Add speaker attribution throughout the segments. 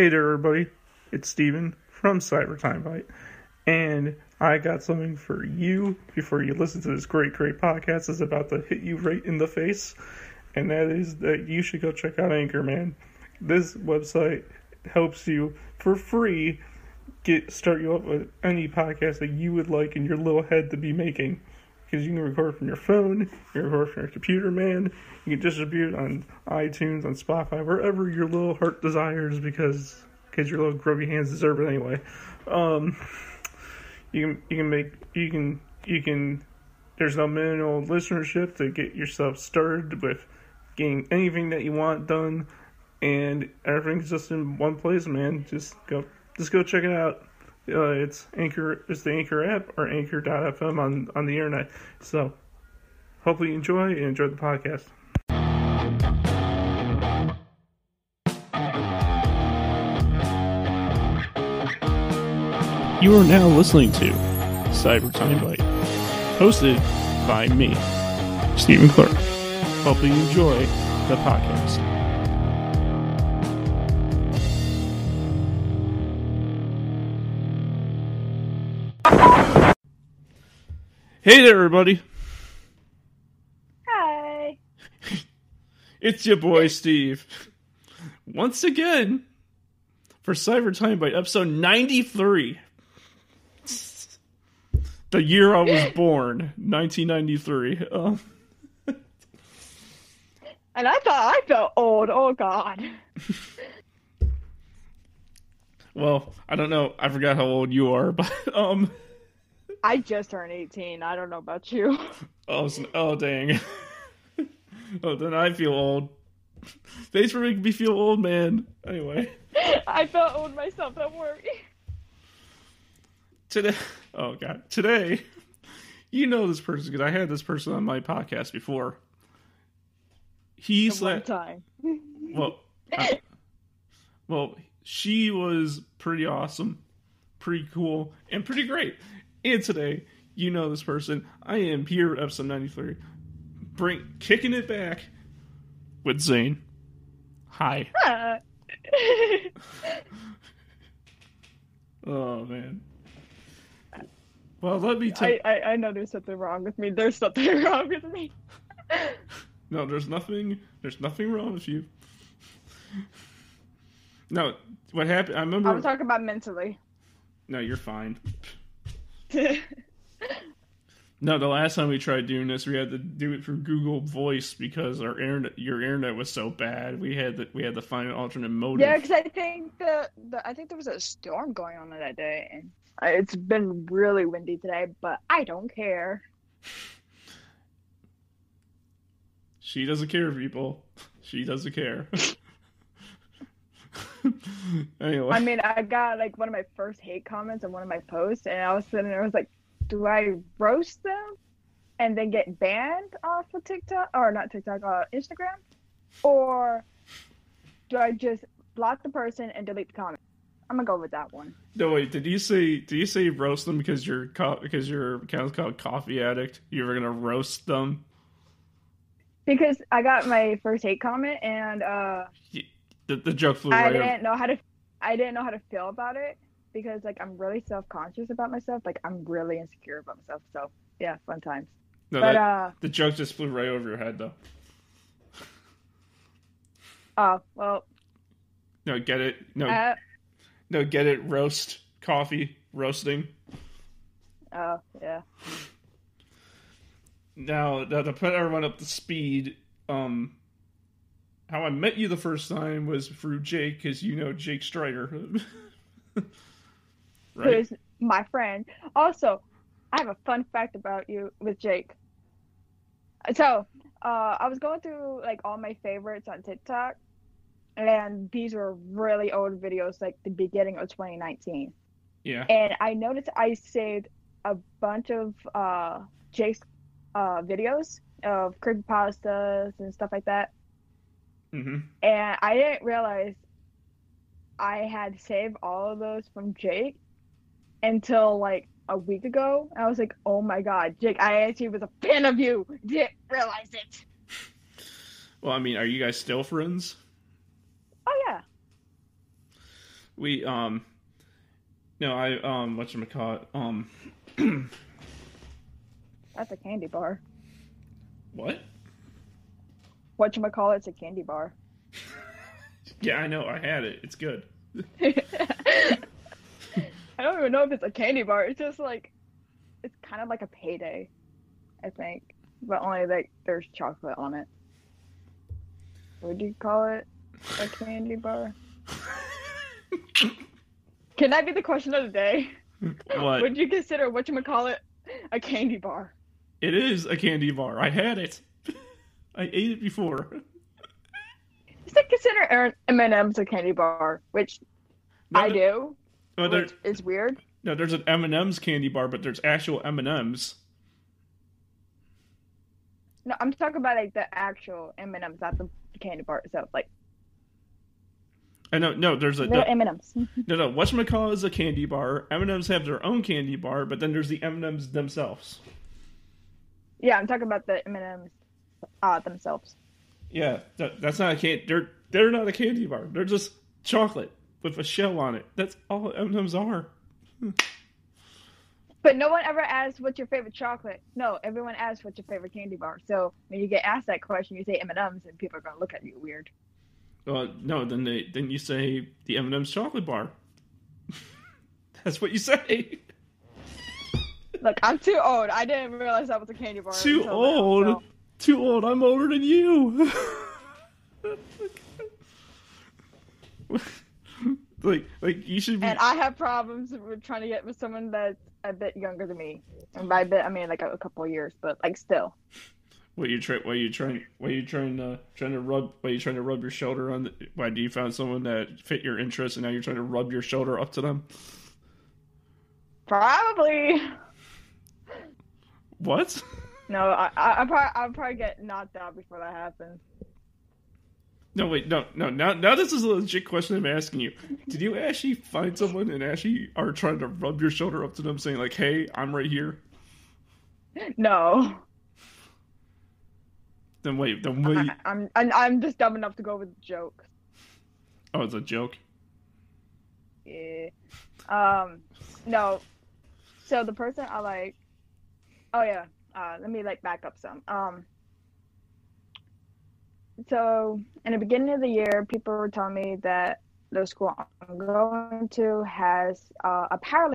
Speaker 1: Hey there, everybody. It's Steven from Timebite, and I got something for you before you listen to this great podcast that's about to hit you right in the face, and that is that you should go check out Anchor, man. This website helps you for free start you up with any podcast that you would like in your little head to be making. Because you can record from your phone, you can record from your computer, man. You can distribute on iTunes, on Spotify, wherever your little heart desires, because your little grubby hands deserve it anyway. You can. There's no minimal listenership to get yourself started with getting anything that you want done, and everything's just in one place, man. Just go check it out. It's Anchor. It's the Anchor app or Anchor.fm on the internet. So, hopefully you enjoy the podcast. You are now listening to Timebite, hosted by me, Stephen Clark. Hopefully you enjoy the podcast. Hey there, everybody.
Speaker 2: Hi.
Speaker 1: It's your boy, Steve. Once again, for Timebite, episode 93. The year I was born, 1993.
Speaker 2: And I thought I felt old. Oh, God.
Speaker 1: Well, I don't know. I forgot how old you are, but,
Speaker 2: I just turned 18. I don't know about you.
Speaker 1: Oh, dang. Oh, then I feel old. Thanks for making me feel old, man. Anyway.
Speaker 2: I felt old myself. Don't worry.
Speaker 1: Today, you know this person, because I had this person on my podcast before.
Speaker 2: One time.
Speaker 1: Well, she was pretty awesome, pretty cool, and pretty great. And today, you know this person. I am here at episode 93, kicking it back with Zane. Hi. Oh, man. Well, let me tell you.
Speaker 2: I know there's something wrong with me. There's something wrong with me.
Speaker 1: No, there's nothing wrong with you. No, what happened, I remember.
Speaker 2: I'm talking about mentally.
Speaker 1: No, you're fine. No, the last time we tried doing this, we had to do it through Google Voice because your internet was so bad. We had to find an alternate modem.
Speaker 2: Yeah, because I think there was a storm going on that day, and it's been really windy today. But I don't care.
Speaker 1: She doesn't care, people. She doesn't care. Anyway.
Speaker 2: I mean, I got like one of my first hate comments on one of my posts, and I was sitting there, I was like, do I roast them and then get banned off of TikTok, or not TikTok, Instagram? Or do I just block the person and delete the comment? I'm gonna go with that one.
Speaker 1: No, wait, did you say roast them because your account's called Coffee Addict? You were gonna roast them?
Speaker 2: Because I got my first hate comment, and
Speaker 1: the joke flew right
Speaker 2: I didn't know how to feel about it, because like I'm really self-conscious about myself. Like I'm really insecure about myself. So yeah, fun times.
Speaker 1: No,
Speaker 2: but
Speaker 1: the joke just flew right over your head, though.
Speaker 2: Oh well.
Speaker 1: No, get it? No, get it? Roast coffee roasting.
Speaker 2: Oh yeah.
Speaker 1: Now to put everyone up to speed, how I met you the first time was through Jake, because you know Jake Strider. Right?
Speaker 2: Who is my friend. Also, I have a fun fact about you with Jake. So, I was going through like all my favorites on TikTok, and these were really old videos, like the beginning of 2019.
Speaker 1: Yeah.
Speaker 2: And I noticed I saved a bunch of Jake's videos of creepypastas and stuff like that.
Speaker 1: Mm-hmm.
Speaker 2: And I didn't realize I had saved all of those from Jake until like a week ago. I was like, oh my god, Jake, I actually was a fan of you. Didn't realize it.
Speaker 1: Well, I mean, are you guys still friends?
Speaker 2: Oh yeah.
Speaker 1: We no, I whatchamacallit,
Speaker 2: That's a candy bar.
Speaker 1: what?
Speaker 2: Whatchamacallit's a candy bar.
Speaker 1: Yeah, I know. I had it. It's good.
Speaker 2: I don't even know if it's a candy bar. It's just like, it's kind of like a payday, I think. But only like there's chocolate on it. Would you call it a candy bar? Can that be the question of the day?
Speaker 1: What?
Speaker 2: Would you consider whatchamacallit a candy bar?
Speaker 1: It is a candy bar. I had it. I ate it before.
Speaker 2: Just to consider M&M's a candy bar, which
Speaker 1: No,
Speaker 2: I do,
Speaker 1: no,
Speaker 2: which is weird.
Speaker 1: no, there's an M&M's candy bar, but there's actual M&M's.
Speaker 2: No, I'm talking about like the actual M&M's, not the candy bar itself. Like,
Speaker 1: I know, no, there's a
Speaker 2: they're M&M's.
Speaker 1: no. Whatchamacallit is a candy bar. M&M's have their own candy bar, but then there's the M&M's themselves.
Speaker 2: Yeah, I'm talking about the M&M's themselves.
Speaker 1: Yeah, that's not a candy. They're not a candy bar. They're just chocolate with a shell on it. That's all M&M's are.
Speaker 2: But no one ever asks what's your favorite chocolate. No, everyone asks what's your favorite candy bar. So when you get asked that question, you say M&M's, and people are gonna look at you weird.
Speaker 1: No, then you say the M&M's chocolate bar. That's what you say.
Speaker 2: Look, I'm too old. I didn't realize that was a candy bar.
Speaker 1: Too
Speaker 2: until
Speaker 1: old.
Speaker 2: now, so.
Speaker 1: Too old. I'm older than you. like you should be.
Speaker 2: And I have problems with trying to get with someone that's a bit younger than me. And by a bit, I mean like a couple of years, but like still.
Speaker 1: Why you trying to rub your shoulder on? Why do you found someone that fit your interests, and now you're trying to rub your shoulder up to them?
Speaker 2: Probably.
Speaker 1: What?
Speaker 2: No, I'll probably get knocked out before that happens.
Speaker 1: No, wait, no. Now this is a legit question I'm asking you. Did you actually find someone and actually are trying to rub your shoulder up to them, saying like, "Hey, I'm right here"?
Speaker 2: No.
Speaker 1: Then wait.
Speaker 2: I'm just dumb enough to go with the joke.
Speaker 1: Oh, it's a joke.
Speaker 2: Yeah. No. So the person I like. Oh yeah. Let me like back up some. So in the beginning of the year, people were telling me that the school I'm going to has a powerlifting.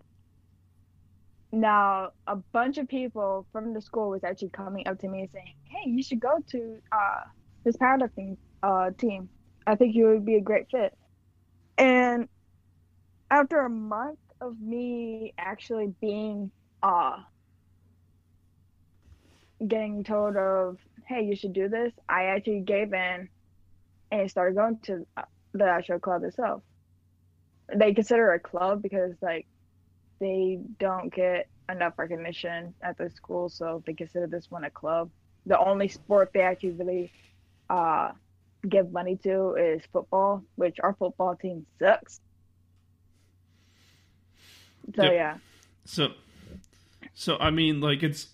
Speaker 2: Now, a bunch of people from the school was actually coming up to me and saying, "Hey, you should go to this powerlifting team. I think you would be a great fit." And after a month of me actually being getting told of, "Hey, you should do this," I actually gave in and started going to the actual club itself. They consider it a club because like they don't get enough recognition at the school, so they consider this one a club. The only sport they actually really give money to is football, which our football team sucks. So
Speaker 1: Yep.
Speaker 2: yeah.
Speaker 1: So I mean, like it's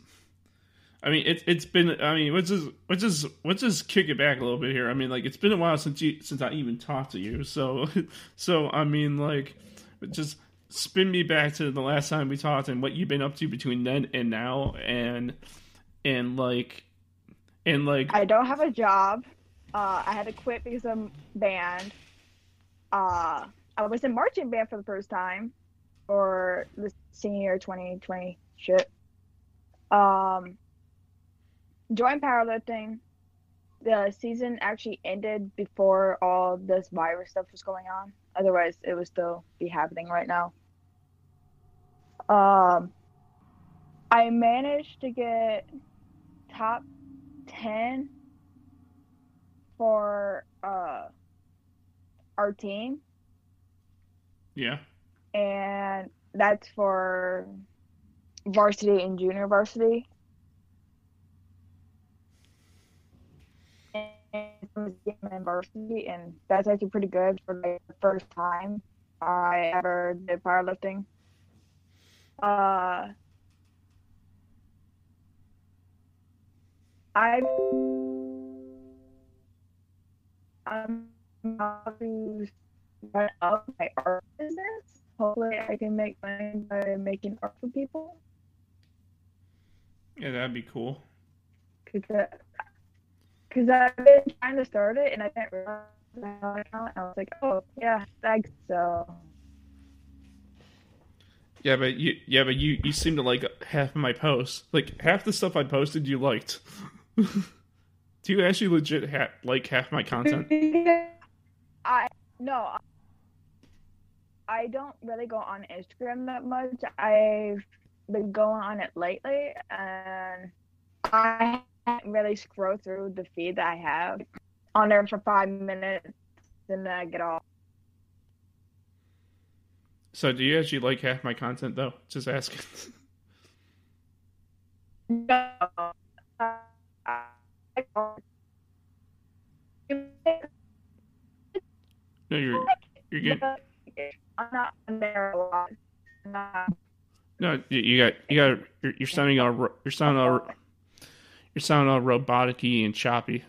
Speaker 1: been. I mean, let's just kick it back a little bit here. I mean, like it's been a while since I even talked to you. So I mean, like just spin me back to the last time we talked and what you've been up to between then and now, and like
Speaker 2: I don't have a job. I had to quit because of band. I was in marching band for the first time, or the senior 2020 shit. Joined powerlifting. The season actually ended before all this virus stuff was going on. Otherwise, it would still be happening right now. I managed to get top 10 for our team.
Speaker 1: yeah.
Speaker 2: And that's for varsity and junior varsity. And varsity, and that's actually pretty good for like the first time I ever did powerlifting. I'm about to run up my art business. Hopefully, I can make money by making art for people.
Speaker 1: Yeah, that'd be cool.
Speaker 2: Because I've been trying to start it and I didn't realize I had an account. I was like, oh yeah, thanks. So
Speaker 1: You seem to like half of my posts. Like half the stuff I posted, you liked. Do you actually legit like half my content?
Speaker 2: I no, I don't really go on Instagram that much. I've been going on it lately, and I haven't really scrolled through the feed that I have on there for 5 minutes, and then I get off.
Speaker 1: So do you actually like half my content though? Just asking.
Speaker 2: No,
Speaker 1: No, you're good.
Speaker 2: I'm not on there a lot.
Speaker 1: No, you're sounding all robotic-y and choppy.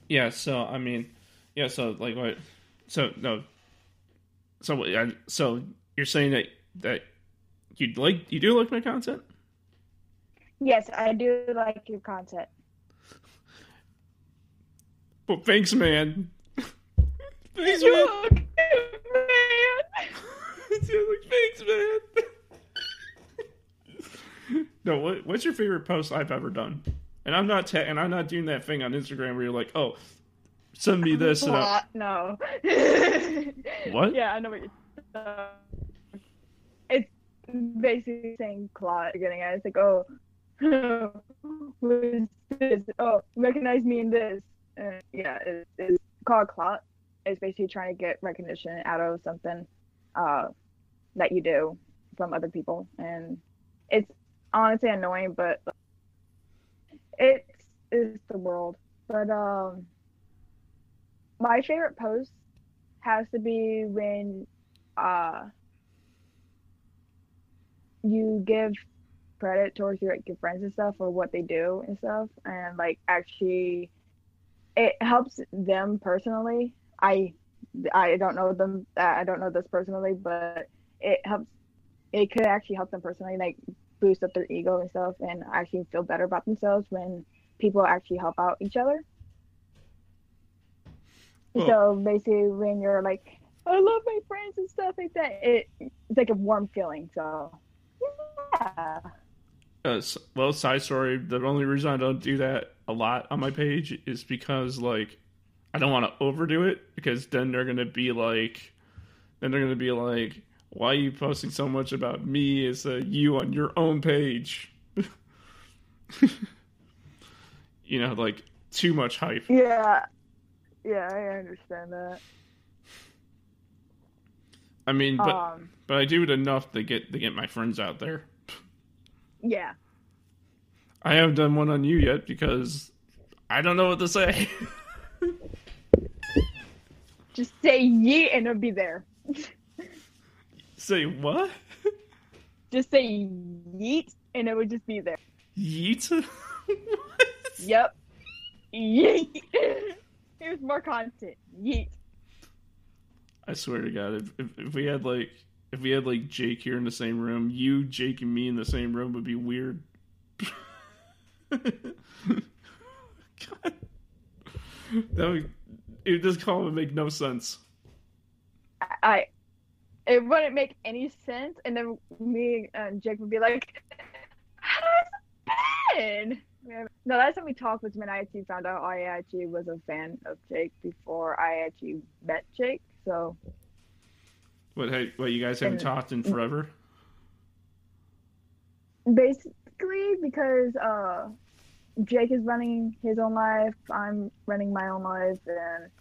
Speaker 1: Yeah, so I mean, yeah, so like what? So no, so you're saying that you do like my content?
Speaker 2: Yes, I do like your content.
Speaker 1: Well, thanks, man. Thanks,
Speaker 2: You're
Speaker 1: man.
Speaker 2: welcome, man.
Speaker 1: Thanks, man. No, what's your favorite post I've ever done? And I'm not doing that thing on Instagram where you're like, oh, send me this.
Speaker 2: No.
Speaker 1: What?
Speaker 2: Yeah, I know what you're. It's basically saying clot. Getting at it's like, oh, who is this? Oh, recognize me in this. Yeah, it's called clot. It's basically trying to get recognition out of something that you do from other people, and it's honestly annoying, but it's the world. But my favorite post has to be when you give credit towards your friends and stuff for what they do and stuff, and like actually it helps them personally. I don't know them. I don't know this personally, but it helps. It could actually help them personally, like boost up their ego and stuff, and actually feel better about themselves when people actually help out each other. Well, so basically, when you're like, "I love my friends" and stuff like that, it's like a warm feeling. So, yeah.
Speaker 1: Well, side story. The only reason I don't do that a lot on my page is because like I don't want to overdo it, because then they're gonna be like, why are you posting so much about me as you on your own page? You know, like too much hype.
Speaker 2: Yeah, I understand that.
Speaker 1: I mean, but I do it enough to get my friends out there.
Speaker 2: Yeah.
Speaker 1: I haven't done one on you yet because I don't know what to say.
Speaker 2: Just say yeet and it'll be there.
Speaker 1: Say what?
Speaker 2: Just say yeet and it would just be there.
Speaker 1: Yeet?
Speaker 2: What? Yep. Yeet. Here's more content. Yeet.
Speaker 1: I swear to God, if we had like Jake here in the same room, you, Jake, and me in the same room would be weird. God. This call would make no sense.
Speaker 2: It wouldn't make any sense, and then me and Jake would be like, "How's it been?" No, last time we talked was when I actually found out I actually was a fan of Jake before I actually met Jake. So,
Speaker 1: What you guys haven't talked in forever?
Speaker 2: Basically, because Jake is running his own life, I'm running my own life, and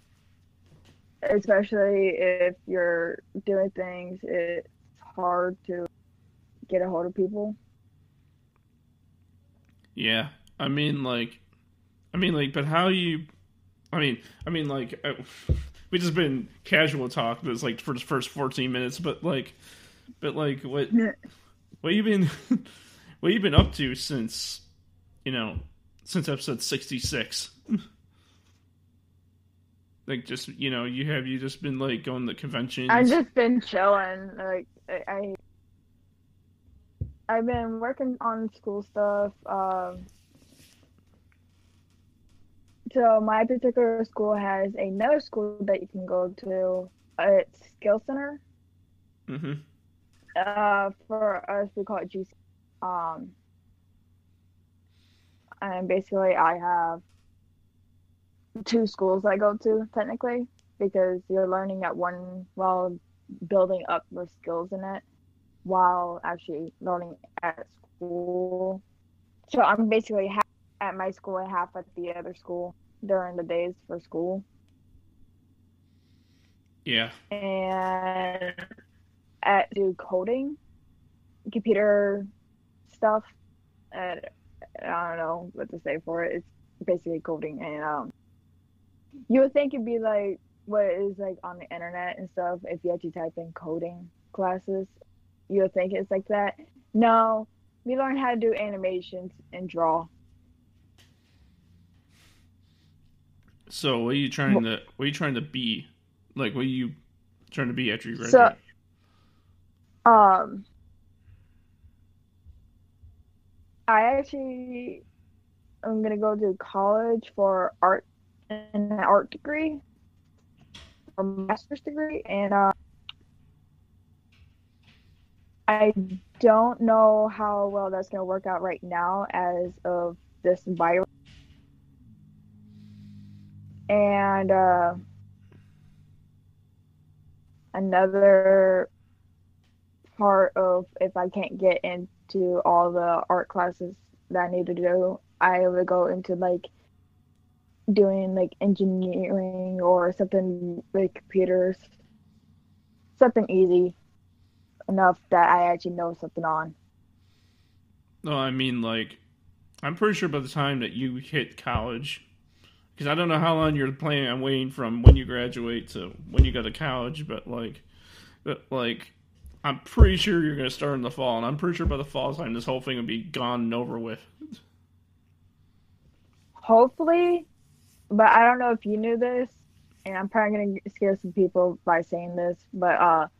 Speaker 2: especially if you're doing things, it's hard to get a hold of people.
Speaker 1: Yeah, I mean, but how you? I mean, like, we just been casual talk. That's like for the first 14 minutes, but like, what you been, what you been up to since episode 66? Like, just, you just been, like, going to
Speaker 2: I've
Speaker 1: conventions?
Speaker 2: just been chilling. Like I've been working on school stuff. So my particular school has another school that you can go to. It's Skill Center.
Speaker 1: Mm-hmm.
Speaker 2: For us, we call it GC. Um, and basically, I have two schools I go to technically because you're learning at one while building up your skills in it while actually learning at school. So I'm basically half at my school and half at the other school during the days for school.
Speaker 1: Yeah.
Speaker 2: And at do coding, computer stuff. And I don't know what to say for it. It's basically coding, and you would think it'd be like what it is like on the internet and stuff. If you actually type in coding classes, you would think it's like that. No, we learn how to do animations and draw.
Speaker 1: So what are you trying to be? Like, what are you trying to be after you
Speaker 2: So,
Speaker 1: graduate?
Speaker 2: um, I actually am gonna go to college for art and an art degree or master's degree, and I don't know how well that's gonna work out right now as of this virus. And another part of if I can't get into all the art classes that I need to do, I would go into like doing like engineering or something with computers, something easy enough that I actually know something on.
Speaker 1: No, I mean, like, I'm pretty sure by the time that you hit college, because I don't know how long you're planning on waiting from when you graduate to when you go to college, but I'm pretty sure you're gonna start in the fall, and I'm pretty sure by the fall time this whole thing will be gone and over with.
Speaker 2: Hopefully, but I don't know if you knew this, and I'm probably gonna scare some people by saying this, but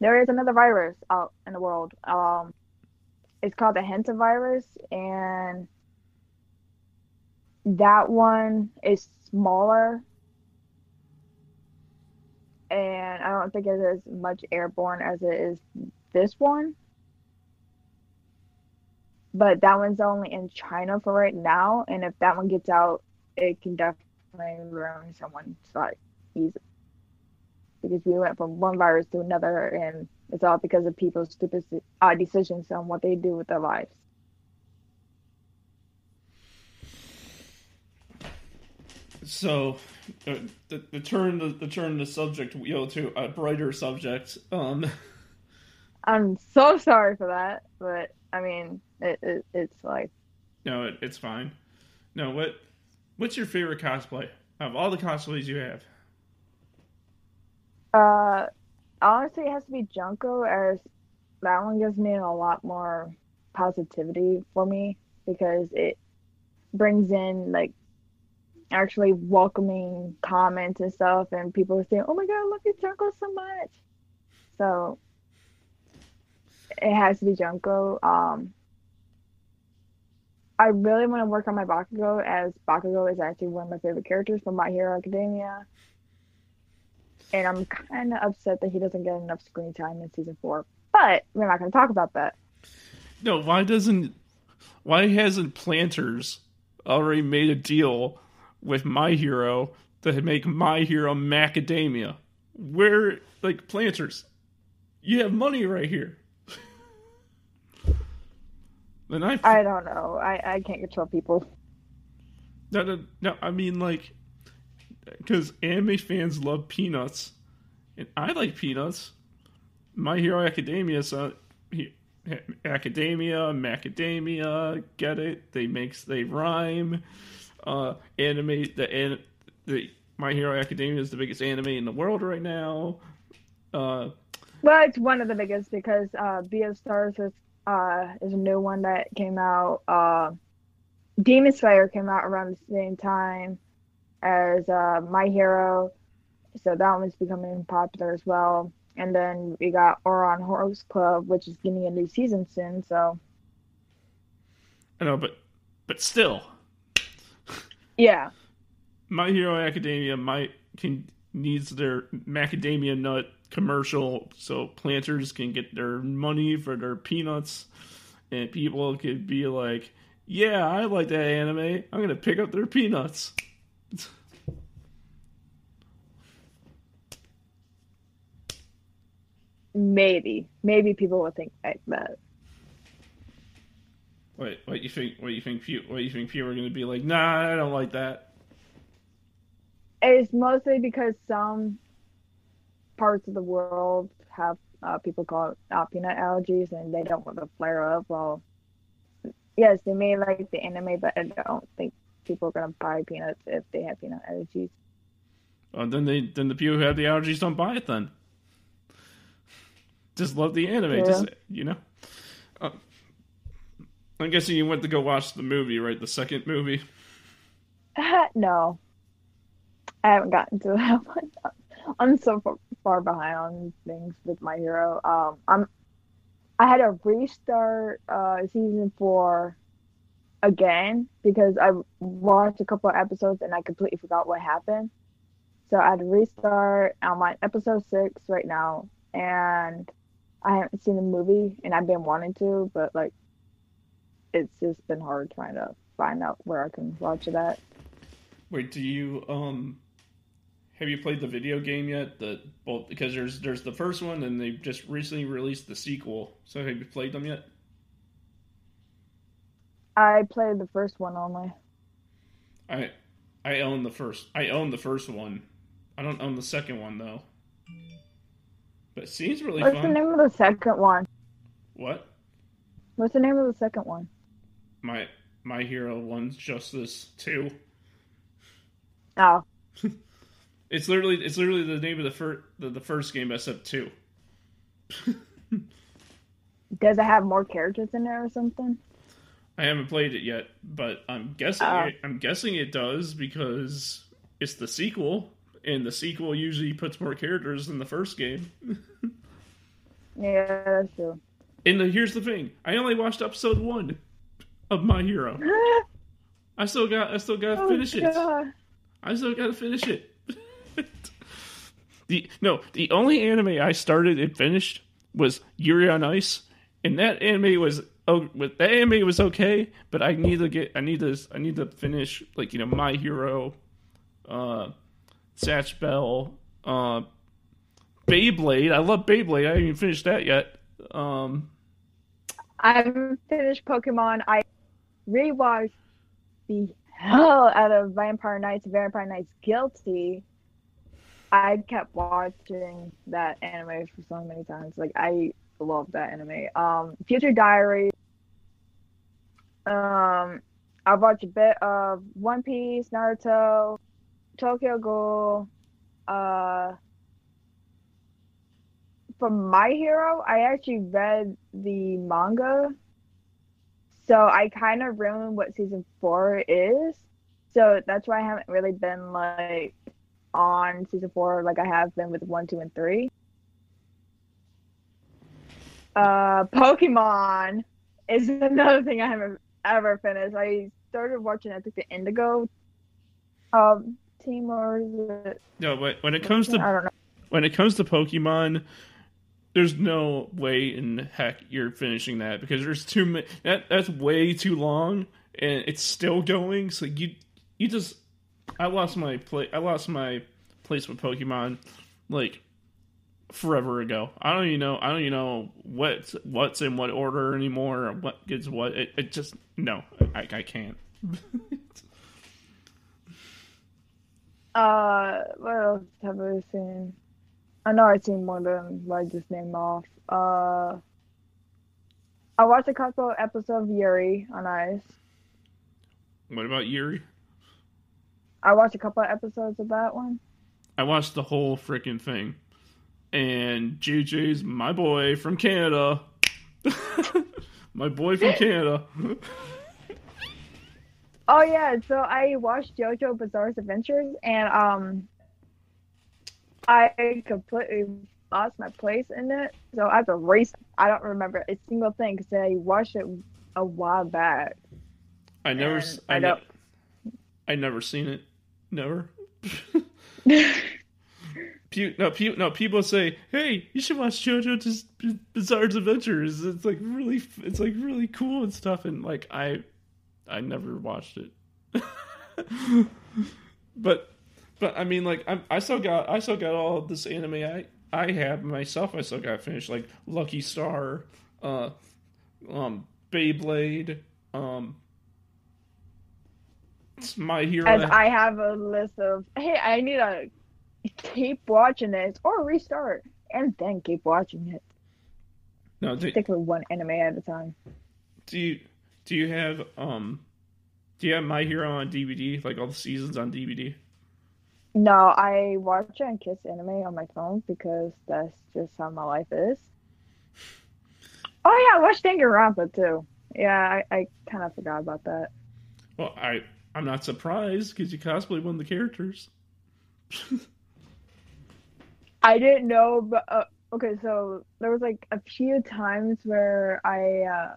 Speaker 2: there is another virus out in the world. It's called the Henta virus, and that one is smaller, and I don't think it is much airborne as it is this one. But that one's only in China for right now, and if that one gets out, it can definitely ruin someone's life easily. Because we went from one virus to another, and it's all because of people's stupid decisions on what they do with their lives.
Speaker 1: So, the turn the subject wheel to a brighter subject.
Speaker 2: I'm so sorry for that, but I mean, it's like
Speaker 1: No, it's fine. No, what's your favorite cosplay of all the cosplays you have?
Speaker 2: uh honestly, it has to be Junko, as that one gives me a lot more positivity for me because it brings in like actually welcoming comments and stuff, and people are saying, "Oh my God, I love your Junko so much." So it has to be Junko. I really want to work on my Bakugo, as Bakugo is actually one of my favorite characters from My Hero Academia, and I'm kind of upset that he doesn't get enough screen time in season 4. But we're not going to talk about that.
Speaker 1: No, why hasn't Planters already made a deal with My Hero to make My Hero Macadamia? Where, like, Planters, you have money right here. And
Speaker 2: I don't know. I can't control people.
Speaker 1: no, I mean, like, because anime fans love Peanuts, and I like Peanuts. My Hero Academia, Academia, Macadamia, get it? They rhyme. The My Hero Academia is the biggest anime in the world right now.
Speaker 2: Well, it's one of the biggest because BF Stars is a new one that came out. Demon Slayer came out around the same time, as My Hero. So that one's becoming popular as well. And then we got Oran Horse Club, which is getting a new season soon. So
Speaker 1: I know, but still,
Speaker 2: yeah,
Speaker 1: My Hero Academia needs their macadamia nut commercial so planters can get their money for their peanuts, and people could be like, "Yeah, I like that anime. I'm gonna pick up their peanuts."
Speaker 2: maybe people would think like that.
Speaker 1: Wait, what you think? What you think people are gonna be like? Nah, I don't like that.
Speaker 2: It's mostly because some parts of the world have people call it peanut allergies, and they don't want to flare up. Well, yes, they may like the anime, but I don't think people are gonna buy peanuts if they have peanut allergies.
Speaker 1: Then the people who have the allergies don't buy it. Then just love the anime.
Speaker 2: Yeah.
Speaker 1: Just I'm guessing you went to go watch the movie, right? The second movie.
Speaker 2: No, I haven't gotten to that one. I'm so far behind on things with My Hero. I had to restart season 4 again because I watched a couple of episodes and I completely forgot what happened. So I had to restart. I'm on episode 6 right now, and I haven't seen the movie, and I've been wanting to, but like it's just been hard trying to find out where I can watch it at.
Speaker 1: Wait, do you have you played the video game yet? Because there's the first one and they just recently released the sequel. So have you played them yet?
Speaker 2: I played the first one only.
Speaker 1: I own the first. I own the first one. I don't own the second one though. But it seems really fun.
Speaker 2: What's the name of the second one?
Speaker 1: What?
Speaker 2: What's the name of the second one?
Speaker 1: My Hero 1's Justice 2.
Speaker 2: Oh.
Speaker 1: It's literally the name of the first game except 2.
Speaker 2: Does it have more characters in there or something?
Speaker 1: I haven't played it yet, but I'm guessing it does because it's the sequel, and the sequel usually puts more characters than the first game.
Speaker 2: Yeah, that's true.
Speaker 1: And here's the thing: I only watched episode 1 of My Hero. I still got to finish it. I still got to finish it. The only anime I started and finished was Yuri on Ice, and that anime was okay, but I need to finish My Hero, Satch Bell, Beyblade. I love Beyblade. I haven't even finished that yet.
Speaker 2: I haven't finished Pokemon. I rewatched the hell out of Vampire Knights Guilty. I kept watching that anime for so many times. Like, I love that anime. Future Diary. I watched a bit of One Piece, Naruto, Tokyo Ghoul. For My Hero, I actually read the manga, so I kind of ruined what season 4 is. So that's why I haven't really been like on season 4 like I have been with 1, 2, and 3. Pokemon is another thing I haven't ever finished. I started watching, I think, the Indigo team, or is it?
Speaker 1: No, but when it comes to
Speaker 2: I don't know.
Speaker 1: When it comes to Pokemon, there's no way in heck you're finishing that because there's too many. That's way too long, and it's still going. So you just. I lost my place with Pokemon like forever ago. I don't even know what's in what order anymore or what gets what. It just no. I can't.
Speaker 2: What else have I seen? I know I've seen more than what I just named off. I watched a couple of episodes of Yuri on Ice.
Speaker 1: What about Yuri?
Speaker 2: I watched a couple of episodes of that one.
Speaker 1: I watched the whole freaking thing. And JJ's my boy from Canada. My boy from Canada.
Speaker 2: Oh yeah, so I watched JoJo Bizarre's Adventures, and I completely lost my place in it. So I have to race. I don't remember a single thing because I watched it a while back,
Speaker 1: I never,
Speaker 2: and I don't.
Speaker 1: I never seen it. Never. No, people say, "Hey, you should watch JoJo's Bizarre Adventures." It's like really cool and stuff. And like, I never watched it. but, I mean, like, I still got all of this anime I have myself. I still got finished like Lucky Star, uh, Beyblade, it's My
Speaker 2: As
Speaker 1: Hero.
Speaker 2: I have a list of, hey, I need to keep watching this or restart and then keep watching it.
Speaker 1: No,
Speaker 2: Stick with one anime at a time.
Speaker 1: do you do you have My Hero on DVD, like all the seasons on DVD?
Speaker 2: No, I watch and kiss anime on my phone because that's just how my life is. Oh yeah, I watched Danganronpa too. Yeah, I kind of forgot about that.
Speaker 1: Well, I'm not surprised because you cosplay one of the characters.
Speaker 2: I didn't know, but okay, so there was like a few times where I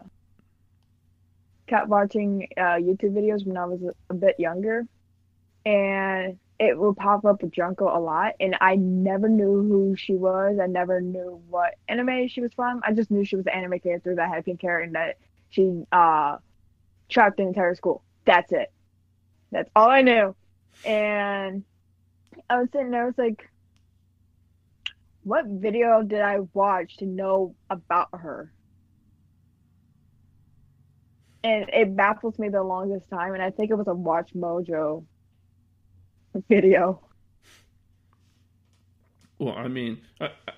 Speaker 2: kept watching YouTube videos when I was a bit younger, and it would pop up with Junko a lot, and I never knew who she was. I never knew what anime she was from. I just knew she was an anime character that had pink hair and that she trapped an entire school. That's it. That's all I knew. And I was sitting there, I was like, what video did I watch to know about her? And it baffles me the longest time, and I think it was a Watch Mojo video.
Speaker 1: Well, I mean,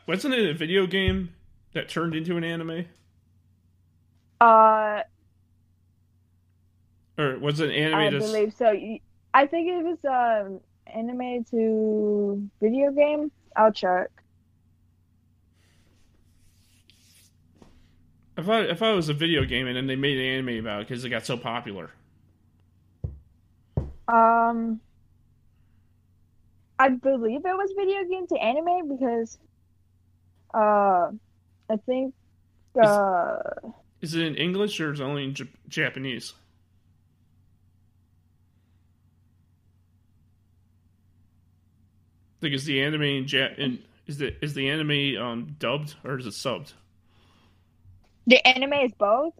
Speaker 1: wasn't it a video game that turned into an anime,
Speaker 2: Uh,
Speaker 1: or was it an
Speaker 2: I
Speaker 1: anime that's?
Speaker 2: believe so. I think it was anime to video game. I'll check.
Speaker 1: I thought it was a video game, and then they made an anime about it because it got so popular.
Speaker 2: Um, I believe it was video game to anime because I think
Speaker 1: Is
Speaker 2: uh
Speaker 1: is it in English or is it only in Japanese? Like, is the anime is the anime dubbed or is it subbed?
Speaker 2: the anime is both.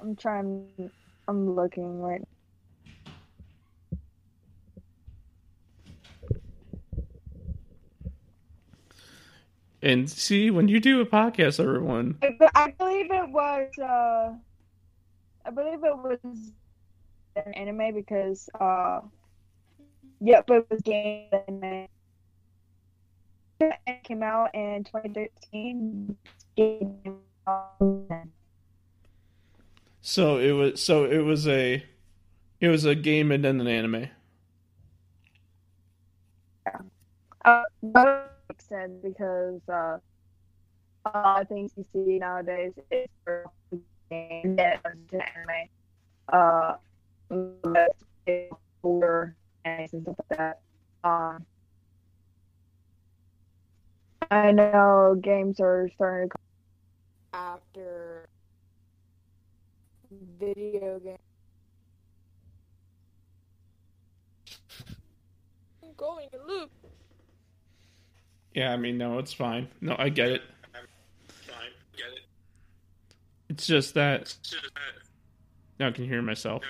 Speaker 2: I'm trying. I'm looking right.
Speaker 1: And see, when you do a podcast, everyone,
Speaker 2: I believe it was. I believe it was an anime because. Yep, it was game anime. It came out in 2013.
Speaker 1: so it was a game and then an anime.
Speaker 2: That makes sense because a lot of things you see nowadays is for game that is an anime. For and stuff like that. I know games are starting to come after video games. I'm going to loop.
Speaker 1: Yeah, I mean, no, it's fine. No, I get it. It's just that now I can hear myself.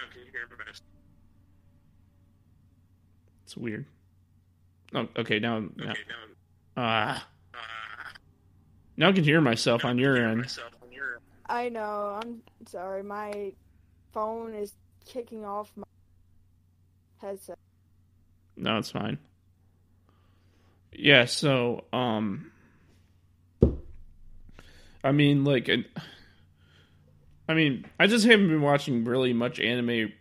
Speaker 1: It's weird. Oh, okay, now I can hear myself on your end.
Speaker 2: I know. I'm sorry. My phone is kicking off my headset.
Speaker 1: No, it's fine. Yeah, so I mean, like, I just haven't been watching really much anime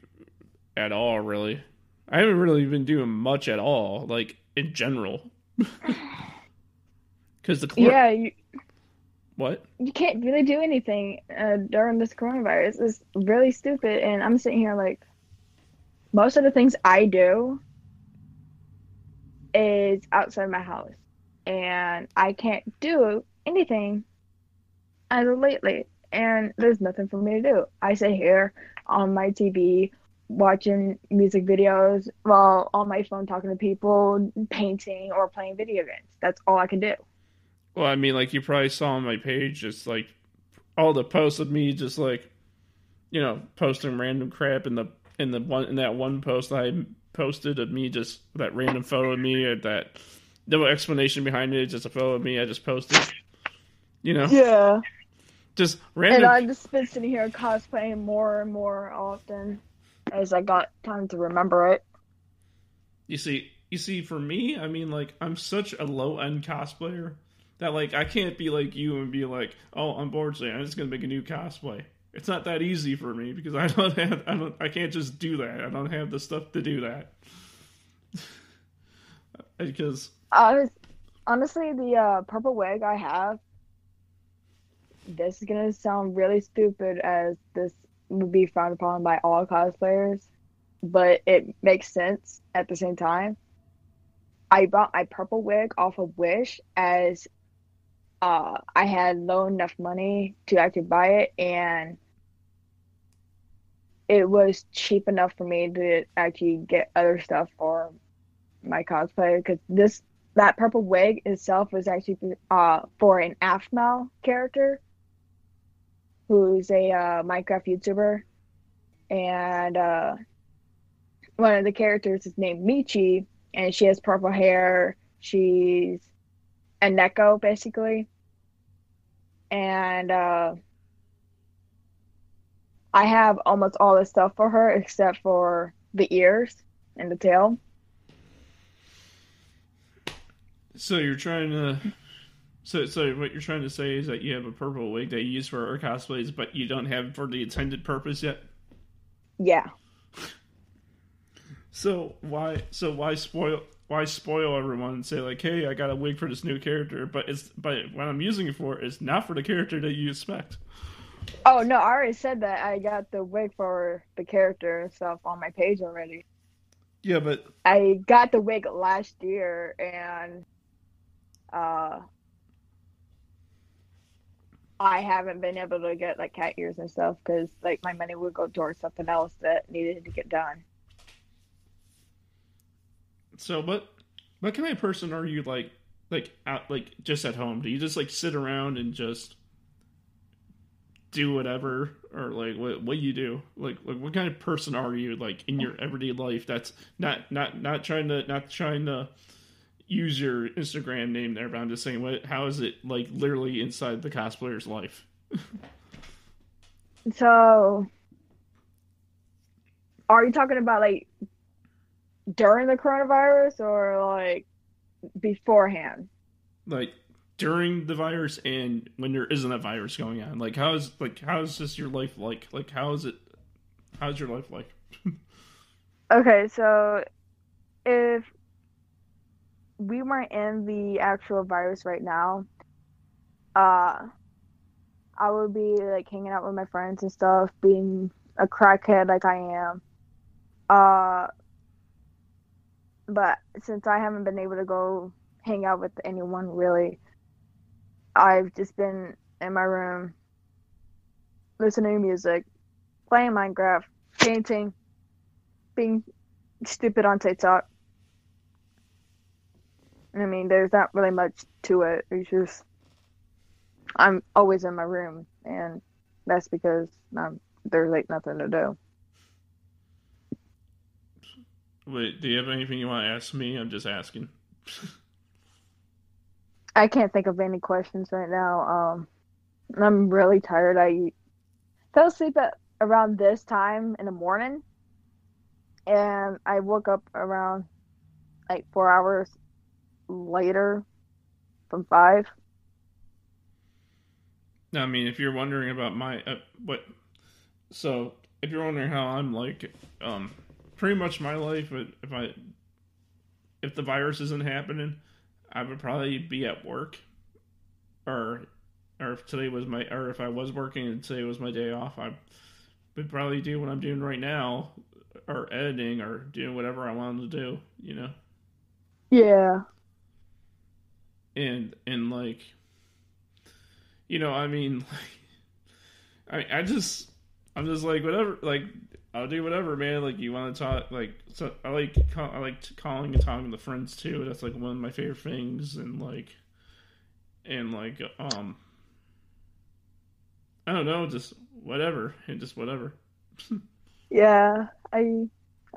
Speaker 1: at all. Really, I haven't really been doing much at all, like in general. Because
Speaker 2: Yeah,
Speaker 1: What?
Speaker 2: You can't really do anything during this coronavirus. It's really stupid, and I'm sitting here like most of the things I do is outside my house, and I can't do anything as of lately, and there's nothing for me to do. I sit here on my TV watching music videos while on my phone talking to people, painting, or playing video games. That's all I can do.
Speaker 1: Well, I mean, like you probably saw on my page, just like all the posts of me, just like posting random crap in that one post that I posted of me, just that random photo of me, or that no explanation behind it, just a photo of me I just posted.
Speaker 2: Yeah.
Speaker 1: Just
Speaker 2: And
Speaker 1: random.
Speaker 2: I've just been sitting here cosplaying more and more often as I got time to remember it.
Speaker 1: You see, for me, I mean, like I'm such a low end cosplayer that like I can't be like you and be like, oh, I'm bored today, I'm just gonna make a new cosplay. It's not that easy for me because I can't just do that. I don't have the stuff to do that. Because
Speaker 2: Honestly, the purple wig I have, this is gonna sound really stupid as this would be frowned upon by all cosplayers, but it makes sense at the same time. I bought my purple wig off of Wish as I had low enough money to actually buy it, and it was cheap enough for me to actually get other stuff for my cosplay because that purple wig itself was actually for an Aphmau character who's a Minecraft YouTuber, and one of the characters is named Michi, and she has purple hair. She's a Neko basically, and I have almost all the stuff for her except for the ears and the tail.
Speaker 1: so you're trying to so what you're trying to say is that you have a purple wig that you use for our cosplays, but you don't have it for the intended purpose yet.
Speaker 2: Yeah.
Speaker 1: So why spoil everyone and say like, hey, I got a wig for this new character, but what I'm using it for is not for the character that you expect.
Speaker 2: Oh no, I already said that I got the wig for the character and stuff on my page already.
Speaker 1: Yeah, but
Speaker 2: I got the wig last year, and uh I haven't been able to get like cat ears and stuff because like my money would go towards something else that needed to get done.
Speaker 1: so what kind of person are you like out like just at home? Do you just like sit around and just do whatever, or like what do you do? Like what kind of person are you like in your everyday life that's not trying to use your Instagram name there, but I'm just saying how is it like literally inside the cosplayer's life?
Speaker 2: So, are you talking about like during the coronavirus or like beforehand?
Speaker 1: Like during the virus and when there isn't a virus going on. Like how is this your life like? Like how's your life like?
Speaker 2: Okay, so if we weren't in the actual virus right now, uh, I would be like hanging out with my friends and stuff, being a crackhead like I am. Uh, but since I haven't been able to go hang out with anyone really, I've just been in my room listening to music, playing Minecraft, painting, being stupid on TikTok. I mean, there's not really much to it. It's just I'm always in my room, and that's because there's like nothing to do.
Speaker 1: Wait, do you have anything you want to ask me? I'm just asking.
Speaker 2: I can't think of any questions right now. I'm really tired. I fell asleep at around this time in the morning, and I woke up around like 4 hours later from 5.
Speaker 1: Now, I mean, if you're wondering about my so if you're wondering how I'm like, pretty much my life. If the virus isn't happening, I would probably be at work, or or if today was my, or if I was working and today was my day off, I would probably do what I'm doing right now, or editing, or doing whatever I wanted to do,
Speaker 2: Yeah.
Speaker 1: and like, I mean, I'm just like whatever, like I'll do whatever, man. Like you want to talk, like so I like calling and talking to friends too. That's like one of my favorite things, and like I don't know, just whatever, and just whatever.
Speaker 2: Yeah. I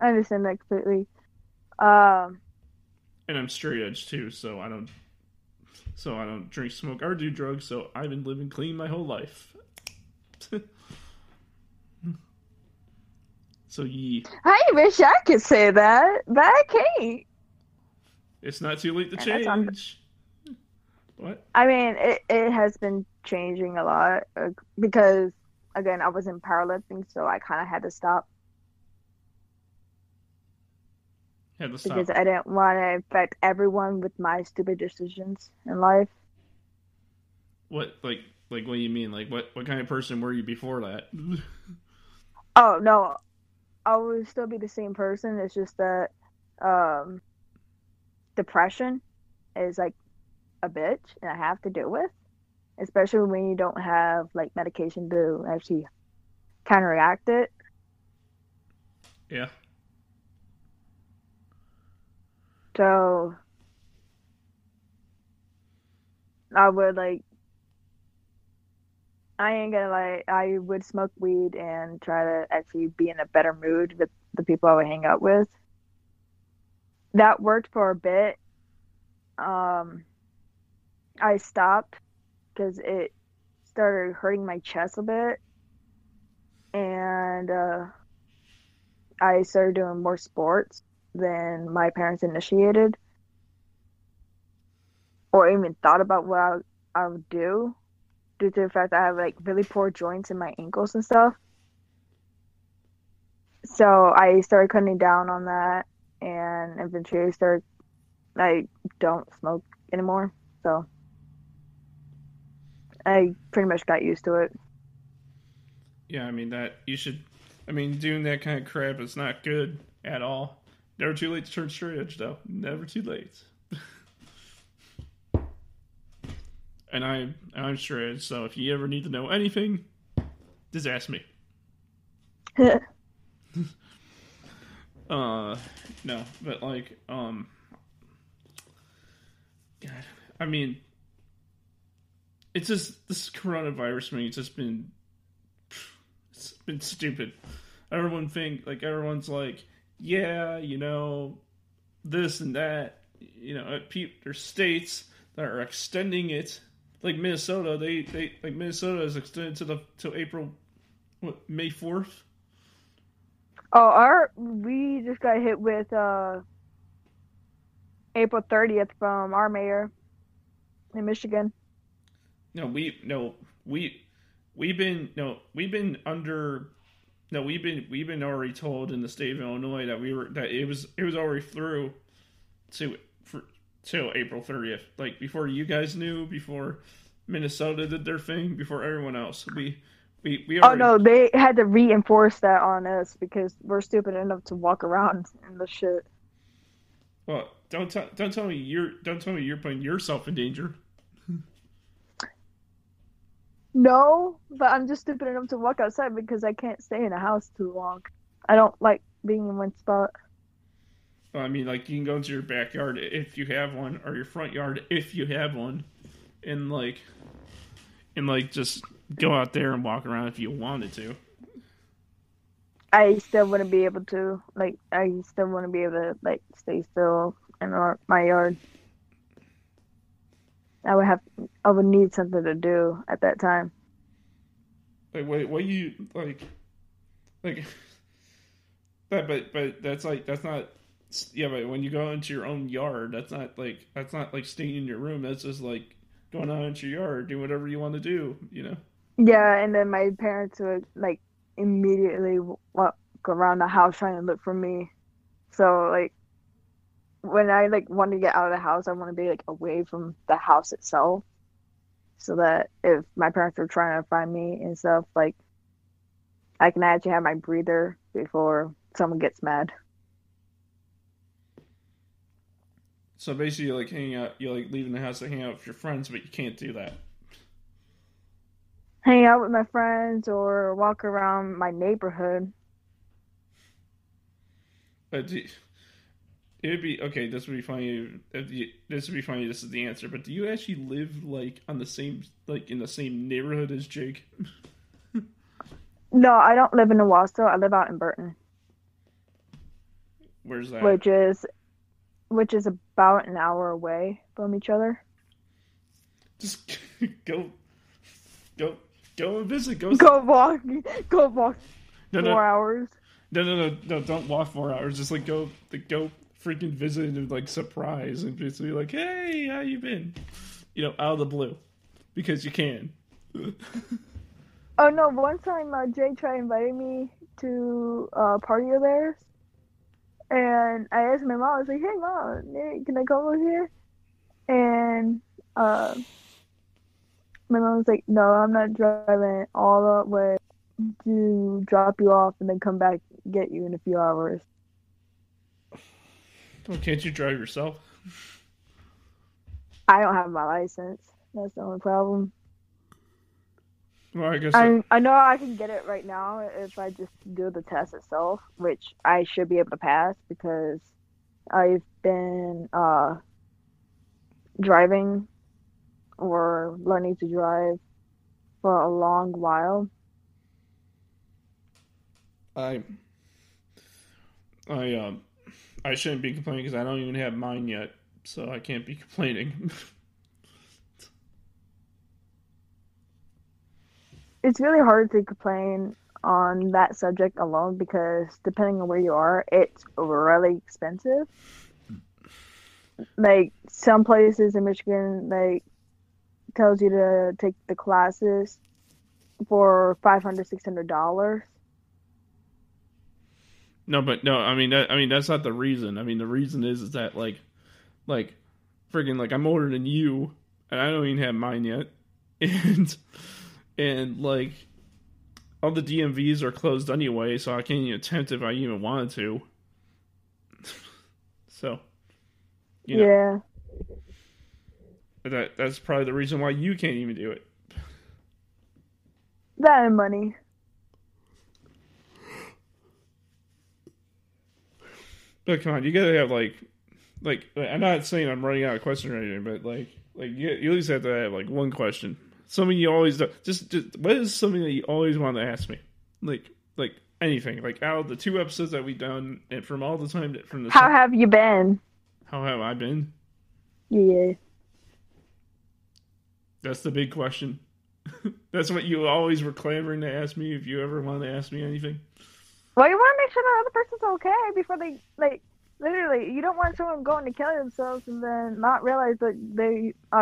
Speaker 2: understand that completely. Um.
Speaker 1: And I'm straight edge too, so I don't drink, smoke, or do drugs. So I've been living clean my whole life. So
Speaker 2: I wish I could say that, but I can't.
Speaker 1: it's not too late to
Speaker 2: And that's on.
Speaker 1: change. What?
Speaker 2: I mean, it has been changing a lot because, again, I was in powerlifting, so I kind of had to stop
Speaker 1: Had to
Speaker 2: because
Speaker 1: stop.
Speaker 2: I didn't want to affect everyone with my stupid decisions in life.
Speaker 1: What, like what do you mean? Like what kind of person were you before that?
Speaker 2: Oh no, I would still be the same person. It's just that um, depression is like a bitch, and I have to deal with, especially when you don't have like medication to actually counteract it.
Speaker 1: Yeah.
Speaker 2: So I would like I ain't gonna lie, I would smoke weed and try to actually be in a better mood with the people I would hang out with. That worked for a bit. Um, I stopped because it started hurting my chest a bit, and I started doing more sports than my parents initiated or even thought about what I would do due to the fact that I have like really poor joints in my ankles and stuff. So I started cutting down on that, and eventually I don't smoke anymore. So I pretty much got used to it.
Speaker 1: Yeah, I mean that you should. I mean, doing that kind of crap is not good at all. Never too late to turn straight edge, though. Never too late. And I'm straight edge, so if you ever need to know anything, just ask me. No, but like, God, I mean, it's just this coronavirus thing. It's been stupid. Everyone's like, yeah, this and that. There's states that are extending it. Like Minnesota, they like Minnesota is extended to April, May 4th.
Speaker 2: Oh, we just got hit with April 30th from our mayor in Michigan.
Speaker 1: No, we've been under. No, we've been already told in the state of Illinois that it was already through to for till April 30th. Like before you guys knew, before Minnesota did their thing, before everyone else. We
Speaker 2: Oh
Speaker 1: already.
Speaker 2: no, they had to reinforce that on us because we're stupid enough to walk around in the shit.
Speaker 1: Well, don't tell me you're putting yourself in danger.
Speaker 2: No, but I'm just stupid enough to walk outside because I can't stay in a house too long. I don't like being in one spot.
Speaker 1: Well, I mean, like you can go into your backyard if you have one, or your front yard if you have one, and just go out there and walk around if you wanted to.
Speaker 2: I still wouldn't be able to. Like, I still wouldn't be able to like stay still in my yard. I would need something to do at that time.
Speaker 1: Like, wait, what you like? But that's not. Yeah, but when you go into your own yard, that's not like staying in your room. That's just like going out into your yard, do whatever you want to do.
Speaker 2: Yeah, and then my parents would like immediately walk around the house trying to look for me. So like when I like want to get out of the house, I want to be like away from the house itself. so that if my parents are trying to find me and stuff, like I can actually have my breather before someone gets mad.
Speaker 1: So basically, you're like hanging out, you're like leaving the house to hang out with your friends, but you can't do that.
Speaker 2: Hang out with my friends or walk around my neighborhood.
Speaker 1: But it'd be okay. This would be funny. This would be funny. This is the answer. But do you actually live like on the same, like in the same neighborhood as Jake?
Speaker 2: No, I don't live in Owasso. I live out in Burton,
Speaker 1: Where's that?
Speaker 2: which is about an hour away from each other.
Speaker 1: Just go, go, go and visit.
Speaker 2: Go walk, go walk
Speaker 1: No,
Speaker 2: 4 hours.
Speaker 1: no. Don't walk 4 hours. Just like go freaking visit and like surprise and basically like, hey, how you been? Out of the blue, because you can.
Speaker 2: Oh no! One time, Jay tried inviting me to a party of theirs, and I asked my mom. I was like, "Hey, mom, can I come over here?" And my mom was like, "No, I'm not driving all the way to drop you off and then come back and get you in a few hours."
Speaker 1: Well, can't you drive yourself?
Speaker 2: I don't have my license. That's the only problem.
Speaker 1: Well, I guess
Speaker 2: I know I can get it right now if I just do the test itself, which I should be able to pass because I've been driving or learning to drive for a long while.
Speaker 1: I I shouldn't be complaining because I don't even have mine yet, so I can't be complaining.
Speaker 2: It's really hard to complain on that subject alone because depending on where you are, it's really expensive. Like some places in Michigan, like tells you to take the classes for $500, $600.
Speaker 1: No, but no, I mean that's not the reason. I mean the reason is that like freaking like I'm older than you and I don't even have mine yet, and like all the DMVs are closed anyway, so I can't even attempt if I even wanted to. So,
Speaker 2: Yeah.
Speaker 1: that's probably the reason why you can't even do it.
Speaker 2: That and money.
Speaker 1: But come on, you gotta have like I'm not saying I'm running out of questions or anything, but like you at least have to have like one question. Something you always do. Just what is something that you always want to ask me? Like anything. Like out of the 2 episodes that we've done, and from all the time from the.
Speaker 2: How have you been?
Speaker 1: How have I been?
Speaker 2: Yeah.
Speaker 1: That's the big question. That's what you always were clamoring to ask me if you ever wanted to ask me anything.
Speaker 2: Well, you want to make sure the other person's okay before they, like, literally, you don't want someone going to kill themselves and then not realize that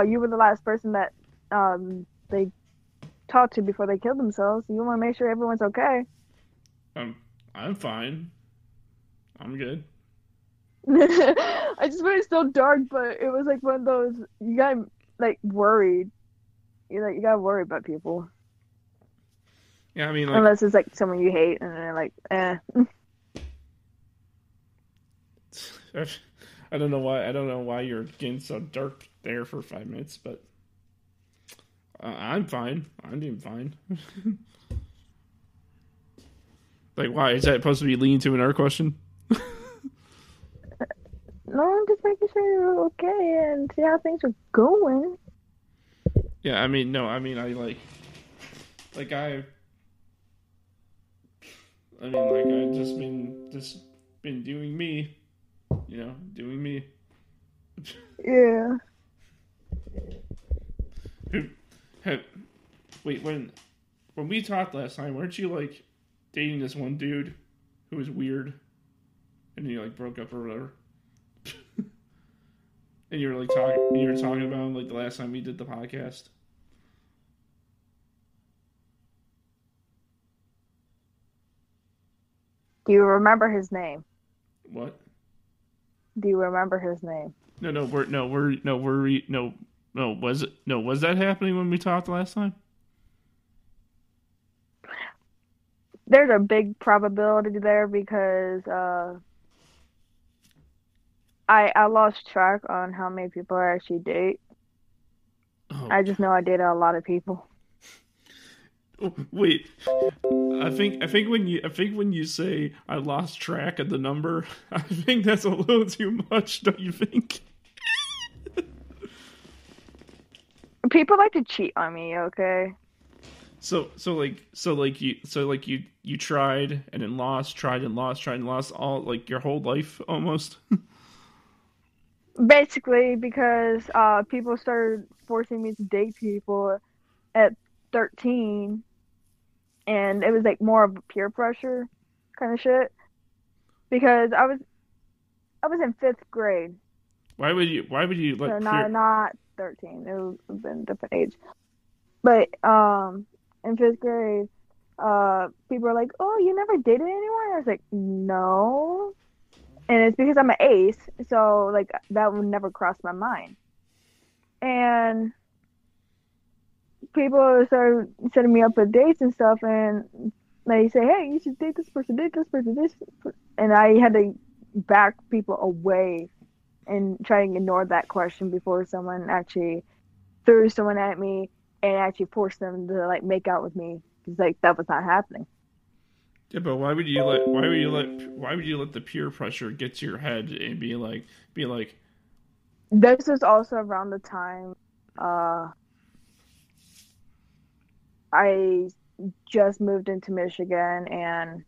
Speaker 2: you were the last person that they talked to before they killed themselves. You want to make sure everyone's okay.
Speaker 1: I'm fine. I'm good.
Speaker 2: I just went so dark, but it was like one of those, you got like worried. You gotta worry about people.
Speaker 1: Yeah, I mean, like,
Speaker 2: unless it's like someone you hate, and they're like, eh.
Speaker 1: I don't know why you're getting so dark there for 5 minutes, but I'm fine. I'm doing fine. Like, why is that supposed to be leading to another question?
Speaker 2: No, I'm just making sure you're okay and see how things are going.
Speaker 1: Yeah, I mean, no, I mean, I just been doing me, doing me.
Speaker 2: Yeah.
Speaker 1: Wait, when we talked last time, weren't you like dating this one dude who was weird, and you like broke up or whatever? And you were like talking about him like the last time we did the podcast.
Speaker 2: Do you remember his name?
Speaker 1: What?
Speaker 2: Do you remember his name?
Speaker 1: No. was that happening when we talked last time?
Speaker 2: There's a big probability there because I lost track on how many people I actually date.
Speaker 1: Oh,
Speaker 2: I just know I dated a lot of people.
Speaker 1: oh, wait. I think when you say I lost track of the number, I think that's a little too much, don't you think?
Speaker 2: People like to cheat on me, okay?
Speaker 1: So like you tried and then lost, tried and lost, tried and lost all like your whole life almost.
Speaker 2: Basically, because people started forcing me to date people at 13, and it was like more of a peer pressure kind of shit. Because I was in 5th grade,
Speaker 1: Why would you
Speaker 2: so
Speaker 1: let
Speaker 2: not 13. It would have been a different age. But in 5th grade, people were like, "Oh, you never dated anyone?" I was like, "No," and it's because I'm an ace, so like that would never cross my mind. And people started setting me up with dates and stuff, and they say, "Hey, you should date this person, and I had to back people away and try to ignore that question before someone actually threw someone at me and actually forced them to like make out with me. It's like that was not happening.
Speaker 1: Yeah, but why would you let the peer pressure get to your head and be like
Speaker 2: This was also around the time uh, I just moved into Michigan and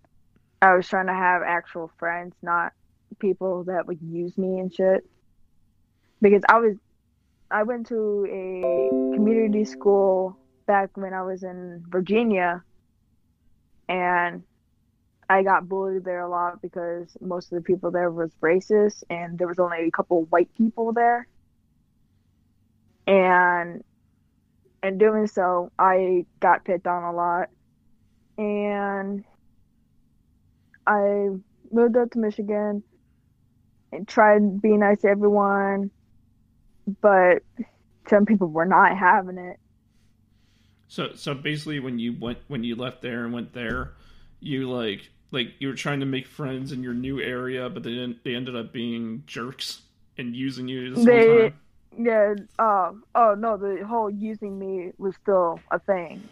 Speaker 2: I was trying to have actual friends, not people that would use me and shit. Because I went to a community school back when I was in Virginia, and I got bullied there a lot because most of the people there was racist and there was only a couple white people there. And in doing so, I got picked on a lot. And I moved up to Michigan and tried being nice to everyone, but some people were not having it.
Speaker 1: so basically when you left there and went there, you like you were trying to make friends in your new area, but they ended up being jerks and using you this whole
Speaker 2: They,
Speaker 1: time.
Speaker 2: yeah, oh no, the whole using me was still a thing,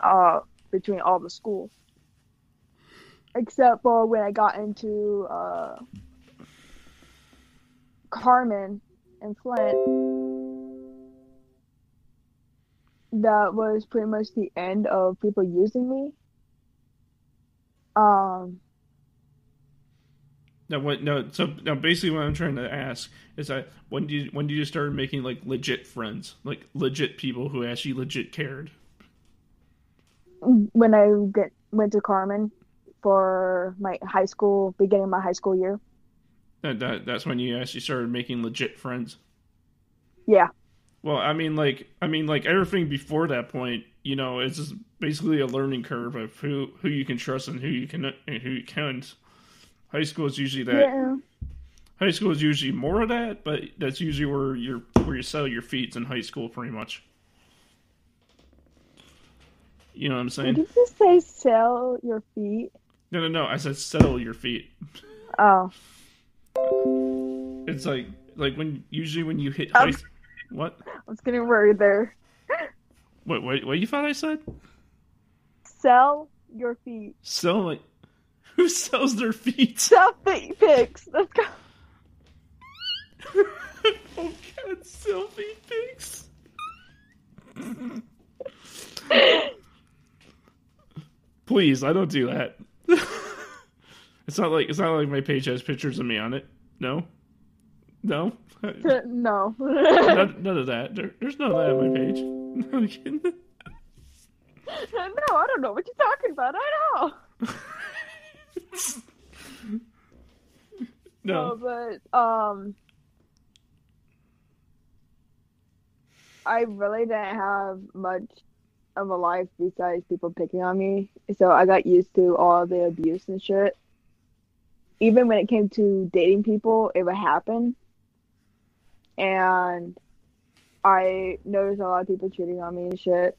Speaker 2: between all the schools. Except for when I got into, Carmen and Flint, that was pretty much the end of people using me. Um,
Speaker 1: Now what? No. So now basically what I'm trying to ask is that when did you start making like legit friends, like legit people who actually legit cared?
Speaker 2: when I went to Carmen for my high school, beginning of my high school year.
Speaker 1: That's when you actually started making legit friends.
Speaker 2: Yeah.
Speaker 1: Well, I mean, like everything before that point, it's just basically a learning curve of who you can trust and who you can't. High school is usually that.
Speaker 2: Yeah.
Speaker 1: High school is usually more of that, but that's usually where you settle your feet in high school, pretty much. You know what I'm
Speaker 2: Did
Speaker 1: saying?
Speaker 2: you just say sell your feet?
Speaker 1: No. I said settle your feet.
Speaker 2: Oh.
Speaker 1: It's like when you hit
Speaker 2: I
Speaker 1: high.
Speaker 2: was,
Speaker 1: What?
Speaker 2: I was getting worried there.
Speaker 1: What you thought I said?
Speaker 2: Sell your feet.
Speaker 1: Sell like who sells their feet?
Speaker 2: Sell feet pics. Let's go.
Speaker 1: Oh God, selfie pics. Please, I don't do that. It's not like my page has pictures of me on it. No, no,
Speaker 2: No.
Speaker 1: none of that. There's none of that on my page. No, I'm kidding.
Speaker 2: No, I don't know what you're talking about. I know.
Speaker 1: No.
Speaker 2: No, but I really didn't have much of a life besides people picking on me. So I got used to all the abuse and shit. Even when it came to dating people, it would happen. And I noticed a lot of people cheating on me and shit,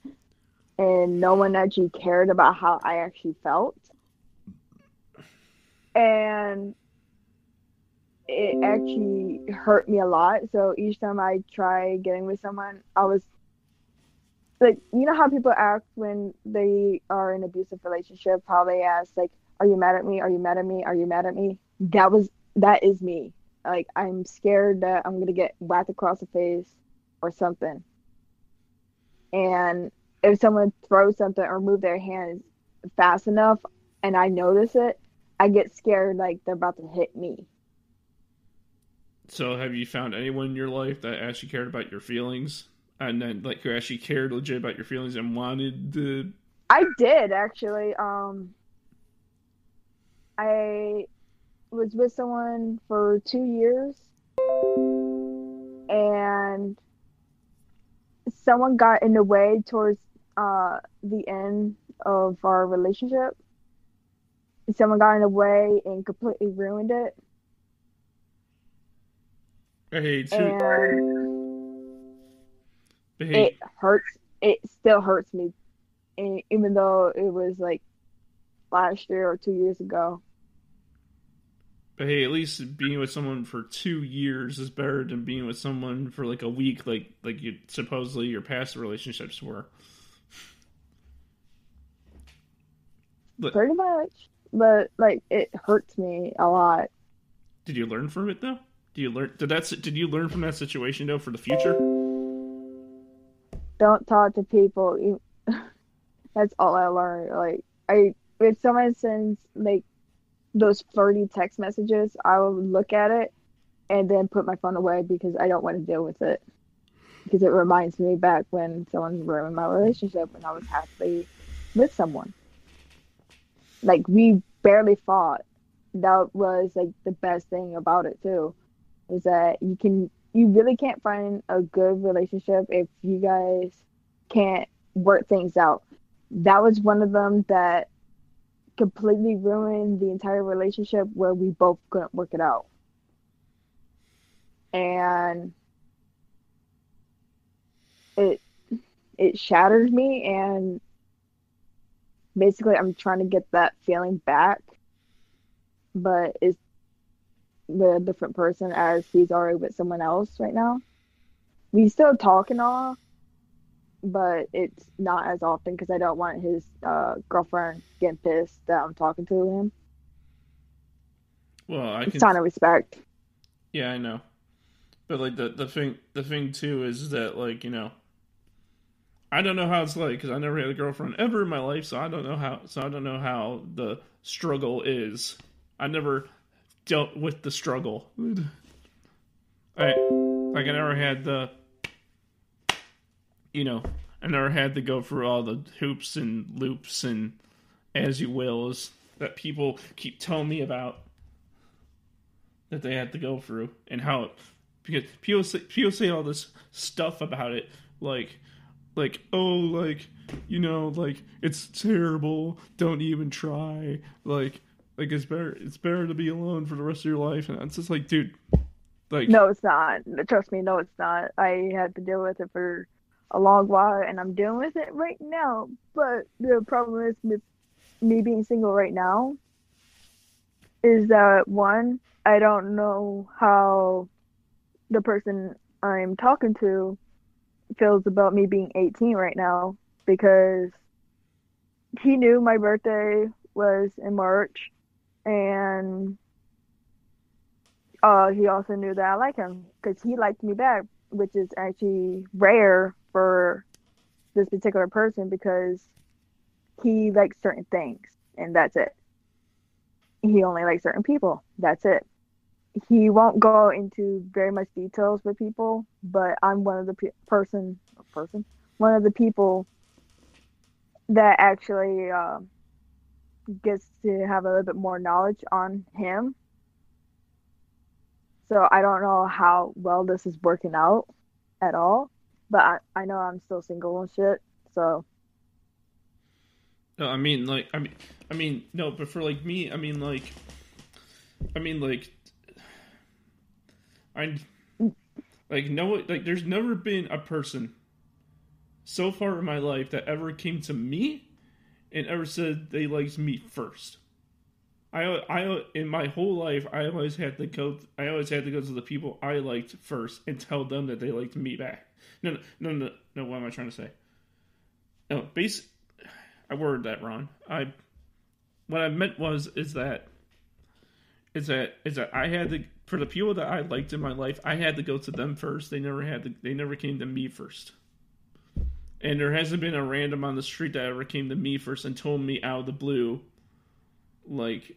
Speaker 2: and no one actually cared about how I actually felt. And it actually hurt me a lot. So each time I try getting with someone, I was like, you know how people act when they are in an abusive relationship, how they ask like, "Are you mad at me? Are you mad at me? Are you mad at me?" That is me. Like I'm scared that I'm gonna get whacked across the face or something. And if someone throws something or move their hands fast enough and I notice it, I get scared like they're about to hit me.
Speaker 1: So, have you found anyone in your life that actually cared about your feelings, and then like who actually cared legit about your feelings and wanted to?
Speaker 2: I did actually. I was with someone for 2 years and someone got in the way towards the end of our relationship. Someone got in the way and completely ruined it.
Speaker 1: Hey,
Speaker 2: And
Speaker 1: hey,
Speaker 2: it hurts. It still hurts me, and even though it was like last year or 2 years ago.
Speaker 1: but hey, at least being with someone for 2 years is better than being with someone for like a week, like you supposedly your past relationships were. But
Speaker 2: Pretty much. But like it hurts me a lot.
Speaker 1: did you learn from it though? Did you learn from that situation though for the future?
Speaker 2: Don't talk to people. That's all I learned. Like if someone sends like those flirty text messages, I will look at it and then put my phone away because I don't want to deal with it. Because it reminds me back when someone ruined my relationship when I was happily with someone. Like we barely fought. That was like the best thing about it too, is that you really can't find a good relationship if you guys can't work things out. That was one of them that completely ruined the entire relationship where we both couldn't work it out. And it it shattered me and basically I'm trying to get that feeling back, but it's with a different person as he's already with someone else right now. We still talk and all, but it's not as often because I don't want his girlfriend getting pissed that I'm talking to him.
Speaker 1: Well, I
Speaker 2: It's
Speaker 1: can.
Speaker 2: sign of respect.
Speaker 1: Yeah, I know. But like the thing too is that like I don't know how it's like because I never had a girlfriend ever in my life, so I don't know how the struggle is. I never dealt with the struggle. I never had the you know I never had to go through all the hoops and loops and as you wills that people keep telling me about that they had to go through and how because people say all this stuff about it like oh like it's terrible, don't even try, like it's better to be alone for the rest of your life, and it's just like dude, like
Speaker 2: No, it's not. Trust me, no, it's not. I had to deal with it for a long while, and I'm dealing with it right now. But the problem is with me being single right now is that one, I don't know how the person I'm talking to feels about me being 18 right now because he knew my birthday was in March and he also knew that I like him because he liked me back, which is actually rare for this particular person because he likes certain things and that's it. He only likes certain people. That's it. He won't go into very much details with people, but I'm one of the one of the people that actually gets to have a little bit more knowledge on him. So I don't know how well this is working out at all, but I know I'm still single and shit. So
Speaker 1: no, I mean no, but for like me, I mean like I Like no, like there's never been a person so far in my life that ever came to me and ever said they liked me first. I in my whole life, I always had to go. I always had to go to the people I liked first and tell them that they liked me back. No. What am I trying to say? No, I worded that wrong. What I meant is that I had to, for the people that I liked in my life, I had to go to them first. They never came to me first. And there hasn't been a random on the street that ever came to me first and told me out of the blue, like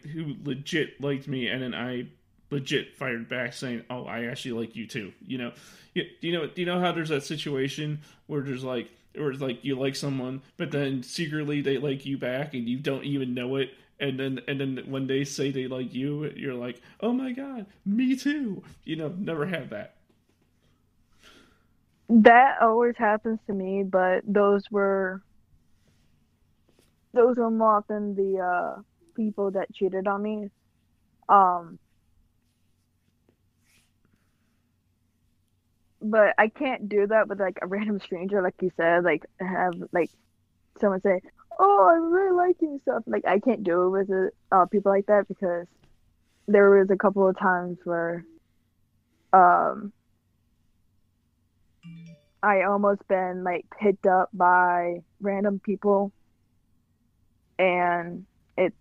Speaker 1: who legit liked me, and then I legit fired back saying, "Oh, I actually like you too." Do you know how there's that situation where it's like you like someone, but then secretly they like you back, and you don't even know it, and then when they say they like you, you're like, "Oh my god, me too." Never had that.
Speaker 2: That always happens to me, but those were more often the people that cheated on me. Um, but I can't do that with like a random stranger, like you said. Like have like someone say, "Oh, I really like you," and stuff. Like I can't do it with people like that because there was a couple of times where um I almost been like picked up by random people, and it's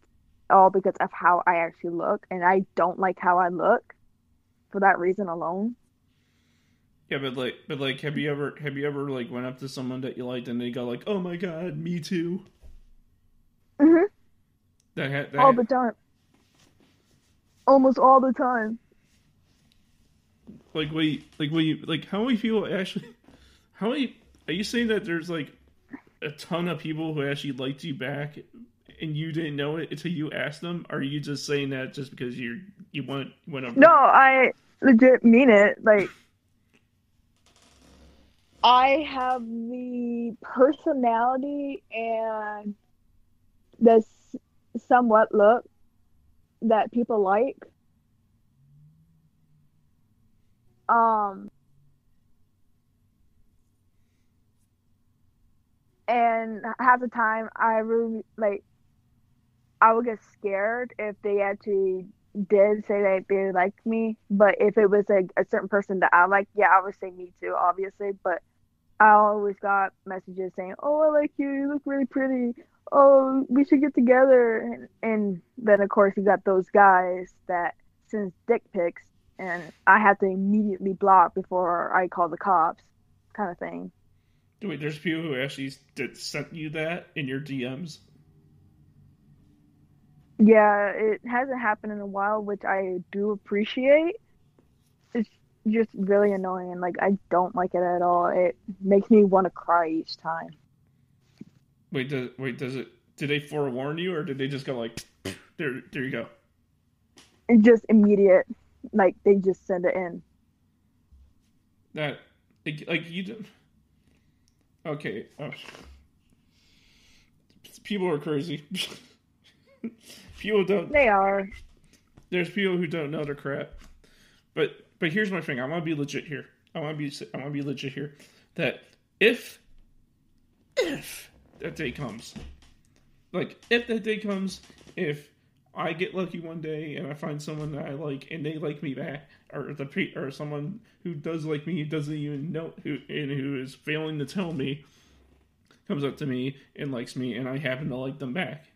Speaker 2: all because of how I actually look, and I don't like how I look for that reason alone.
Speaker 1: Yeah, but have you ever like went up to someone that you liked and they go like, "Oh my god, me too."
Speaker 2: Hmm. All
Speaker 1: That
Speaker 2: the time, almost all the time.
Speaker 1: wait, like how many people actually? How many? Are you saying that there's like a ton of people who actually liked you back, and you didn't know it until you asked them? Or are you just saying that just because you went over?
Speaker 2: No, I legit mean it. Like I have the personality and the somewhat look that people like. Um, and half the time I really like I would get scared if they actually did say that they liked me. But if it was a certain person that I like, yeah, I would say me too, obviously. But I always got messages saying, "Oh, I like you. You look really pretty. Oh, we should get together." And then of course you got those guys that sends dick pics, and I had to immediately block before I call the cops, kind of thing.
Speaker 1: Wait, there's people who actually sent you that in your DMs.
Speaker 2: Yeah, it hasn't happened in a while, which I do appreciate. It's just really annoying. Like I don't like it at all. It makes me want to cry each time.
Speaker 1: Does it? Did they forewarn you, or did they just go like, there you go?
Speaker 2: It's just immediate. Like they just send it in.
Speaker 1: That like you do. Okay, people are crazy. People don't.
Speaker 2: They are.
Speaker 1: There's people who don't know their crap. But here's my thing. I want to be legit here. I want to be legit here. That if that day comes, like if that day comes, if I get lucky one day and I find someone that I like and they like me back, or someone who does like me, who doesn't even know who is failing to tell me, comes up to me and likes me, and I happen to like them back.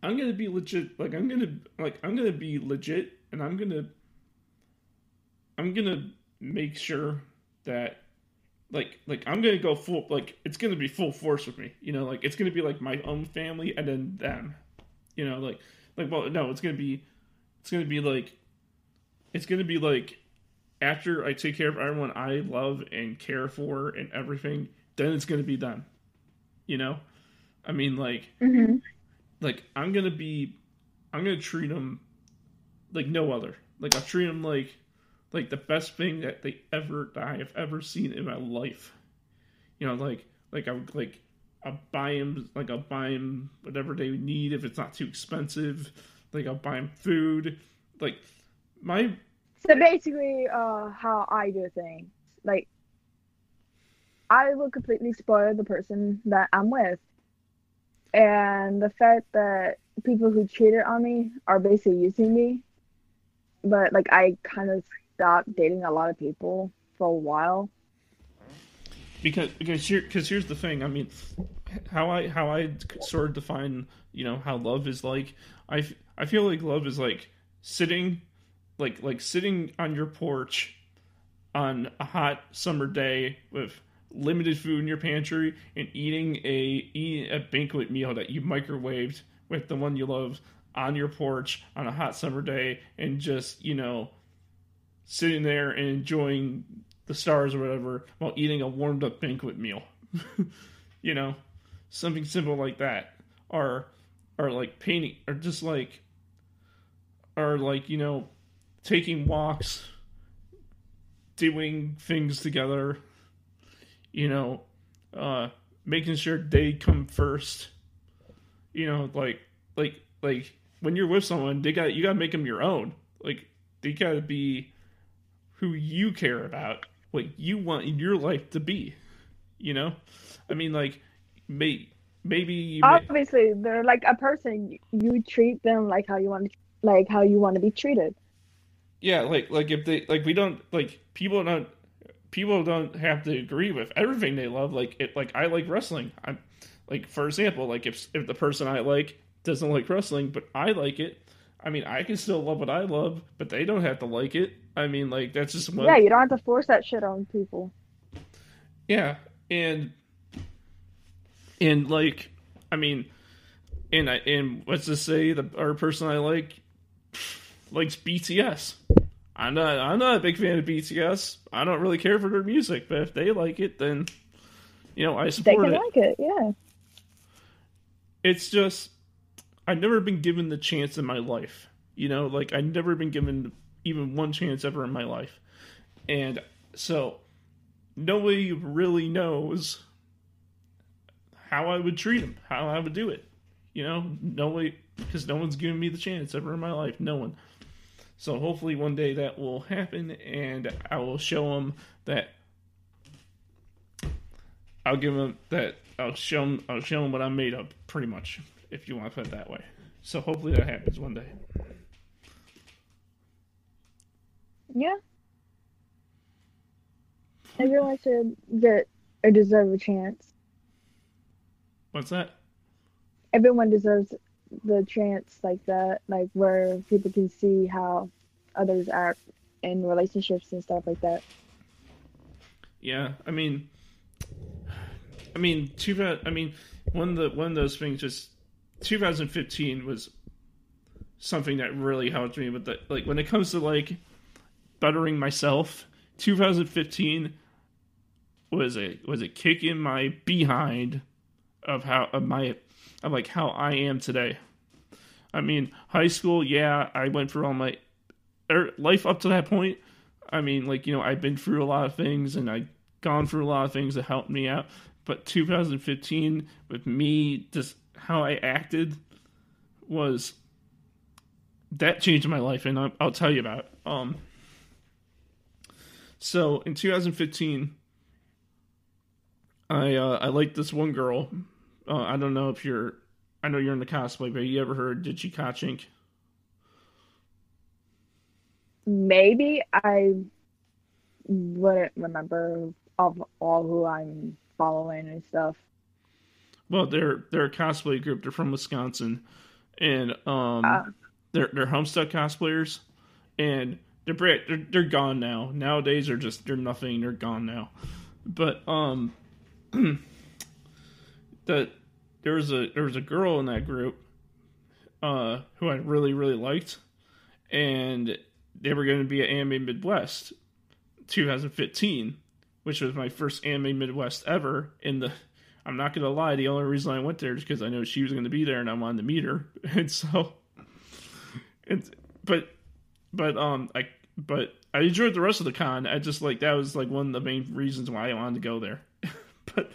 Speaker 1: I'm gonna be legit. I'm gonna be legit, and I'm gonna make sure that I'm gonna go full, it's gonna be full force with me. It's gonna be like my own family and then them. Well, no, it's gonna be like after I take care of everyone I love and care for and everything, then it's gonna be them. I mean,
Speaker 2: Hmm.
Speaker 1: I'm gonna treat them like no other. I'll treat them like the best thing that I have ever seen in my life. I'll buy them whatever they need if it's not too expensive. I'll buy them food. Like my
Speaker 2: So basically, how I do things, like I will completely spoil the person that I'm with, and the fact that people who cheated on me are basically using me. But like I kind of stopped dating a lot of people for a while.
Speaker 1: Because here's the thing. I mean, how I sort of define how love is like. I feel like love is like sitting sitting on your porch on a hot summer day with limited food in your pantry and eating a banquet meal that you microwaved with the one you love on your porch on a hot summer day, and just sitting there and enjoying the stars or whatever while eating a warmed up banquet meal. you know Something simple like that, or like painting, or just taking walks, doing things together, you know, making sure they come first. Like when you're with someone, you gotta make them your own. Like they gotta be who you care about, what you want in your life to be. I mean, like maybe
Speaker 2: Obviously, they're like a person. You treat them like how you want to be treated.
Speaker 1: yeah, like if they like we don't like people don't have to agree with everything they love. Like I like wrestling. I'm like, for example, like if the person I like doesn't like wrestling but I like it, I mean, I can still love what I love, but they don't have to like it. I mean, like that's just
Speaker 2: Yeah,
Speaker 1: one.
Speaker 2: you don't have to force that shit on people.
Speaker 1: Yeah, and like I mean, and let's just say our person I likes BTS. I'm not a big fan of BTS. I don't really care for their music, but if they like it, then I
Speaker 2: They
Speaker 1: support
Speaker 2: can
Speaker 1: it.
Speaker 2: like it, yeah.
Speaker 1: It's just I've never been given the chance in my life. Like I've never been given even one chance ever in my life, and so nobody really knows how I would treat them, how I would do it. Nobody, because no one's given me the chance ever in my life. No one. So hopefully one day that will happen, and I will show them that. I'll give them that. I'll show them what I'm made of, pretty much, if you want to put it that way. So hopefully that happens one day.
Speaker 2: Yeah. Everyone should get or deserve a chance.
Speaker 1: What's that?
Speaker 2: Everyone deserves the chance like that, like where people can see how others act in relationships and stuff like that.
Speaker 1: Yeah, I mean, too bad. I mean, one of those things. Just 2015 was something that really helped me with that. Like when it comes to like bettering myself, 2015 was a kick in my behind of how I am today. I mean, high school, yeah, I went through all my life up to that point. I mean, I've been through a lot of things, and I've gone through a lot of things that helped me out. But 2015, with me, just how I acted, was that changed my life, and I'll tell you about it. So in 2015, I liked this one girl. I don't know if I know you're in the cosplay, but you ever heard Did She Kachink?
Speaker 2: Maybe I wouldn't remember of all who I'm following and stuff.
Speaker 1: Well, they're a cosplay group. They're from Wisconsin, and
Speaker 2: Uh,
Speaker 1: they're Homestead cosplayers, and they're gone now. Nowadays, they're nothing. They're gone now. But that there was a girl in that group who I really really liked, and they were going to be at Anime Midwest 2015, which was my first Anime Midwest ever. I'm not going to lie, the only reason I went there is because I know she was going to be there and I wanted to meet her. And so, but I enjoyed the rest of the con. I just that was one of the main reasons why I wanted to go there. But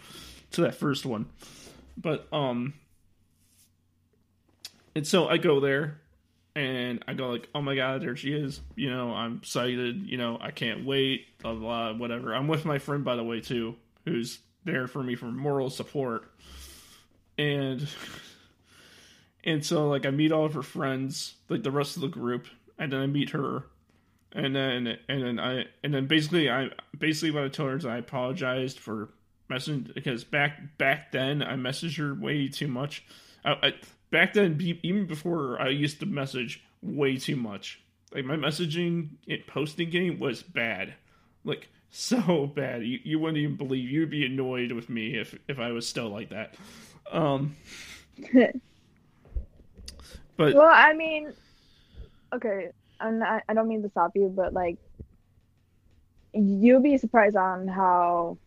Speaker 1: to that first one. But and so I go there, and I go like, oh my god, there she is. You know, I'm excited. You know, I can't wait. Blah blah, whatever. I'm with my friend, by the way, too, who's there for me for moral support. And so like I meet all of her friends, like the rest of the group, and then I meet her, and then basically what I told her is I apologized for messaging, because back then I messaged her way too much. Back then, even before, I used to message way too much. Like, my messaging posting game was bad. Like, so bad. You wouldn't even believe. You'd be annoyed with me if I was still like that. But
Speaker 2: well, I mean, okay, I don't mean to stop you, but like, you'll be surprised on how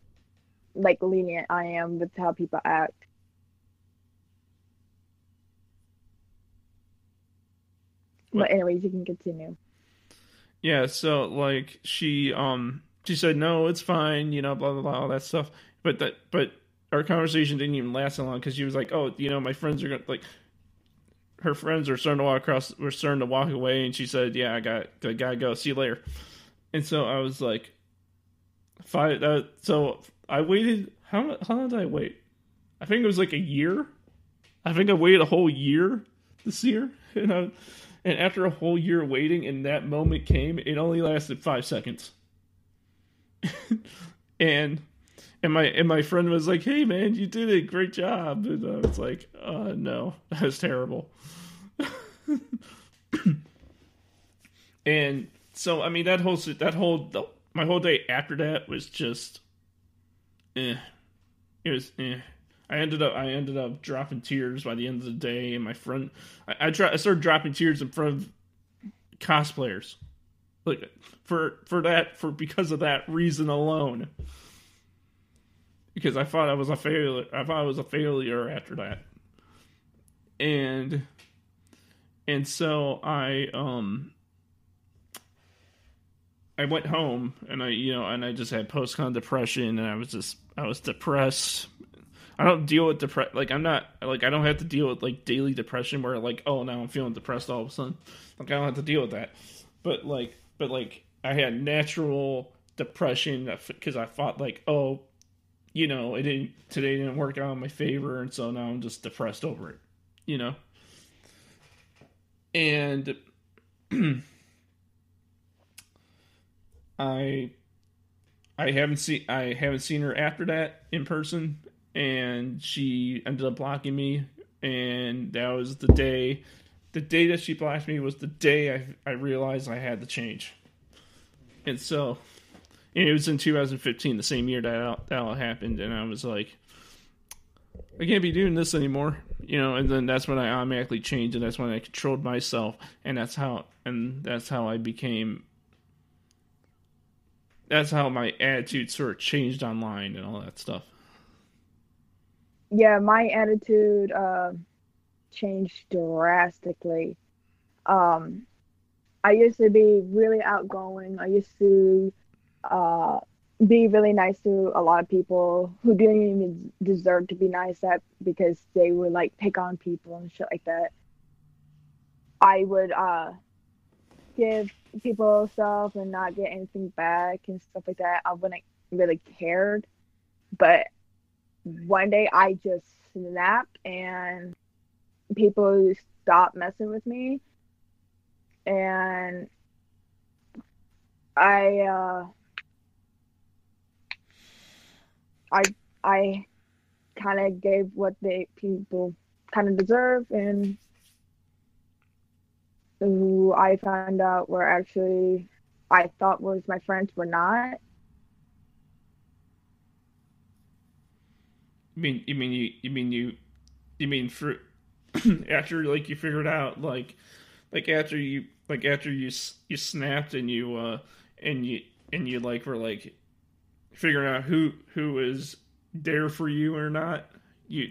Speaker 2: like lenient I am with how people act.
Speaker 1: What?
Speaker 2: But anyways, you can continue.
Speaker 1: Yeah, so like she said no, it's fine, you know, blah blah blah, all that stuff. But our conversation didn't even last so long, because she was like, oh, you know, my friends are gonna, like, her friends are starting to walk away, and she said, yeah, I gotta go, see you later. And so I was like, fine. So I waited. How long did I wait? I think it was like a year. I think I waited a whole year to see her, and after a whole year waiting, and that moment came, it only lasted 5 seconds. and my friend was like, "Hey man, you did it, great job." And I was like, "No, that was terrible." And so, I mean, my whole day after that was just, It was I ended up dropping tears by the end of the day, and my friend, I started dropping tears in front of cosplayers, like because of that reason alone, because I thought I was a failure. I thought I was a failure after that, and so I went home, and I just had post-con depression, and I was depressed. I don't deal with depression. Like, I'm not, like, I don't have to deal with, like, daily depression where, like, oh, now I'm feeling depressed all of a sudden. Like, I don't have to deal with that. But I had natural depression because I thought, like, oh, you know, today didn't work out in my favor, and so now I'm just depressed over it, you know? And I haven't seen her after that in person, and she ended up blocking me, and that was the day that she blocked me was the day I realized I had to change. And so, and it was in 2015, the same year that all happened, and I was like, I can't be doing this anymore, you know. And then that's when I automatically changed, and that's when I controlled myself, and that's how I became. That's how my attitude sort of changed online and all that stuff.
Speaker 2: Yeah, my attitude changed drastically. Um, I used to be really outgoing. I used to be really nice to a lot of people who didn't even deserve to be nice at, because they would like pick on people and shit like that. I would give people stuff and not get anything back and stuff like that. I wouldn't really cared. But one day I just snapped, and people stopped messing with me, and I kind of gave what the people kind of deserve, and who I found out were actually I thought was my friends were not.
Speaker 1: You mean for after, like, you figured out, like after you snapped, and you like were like figuring out who is there for you or not. You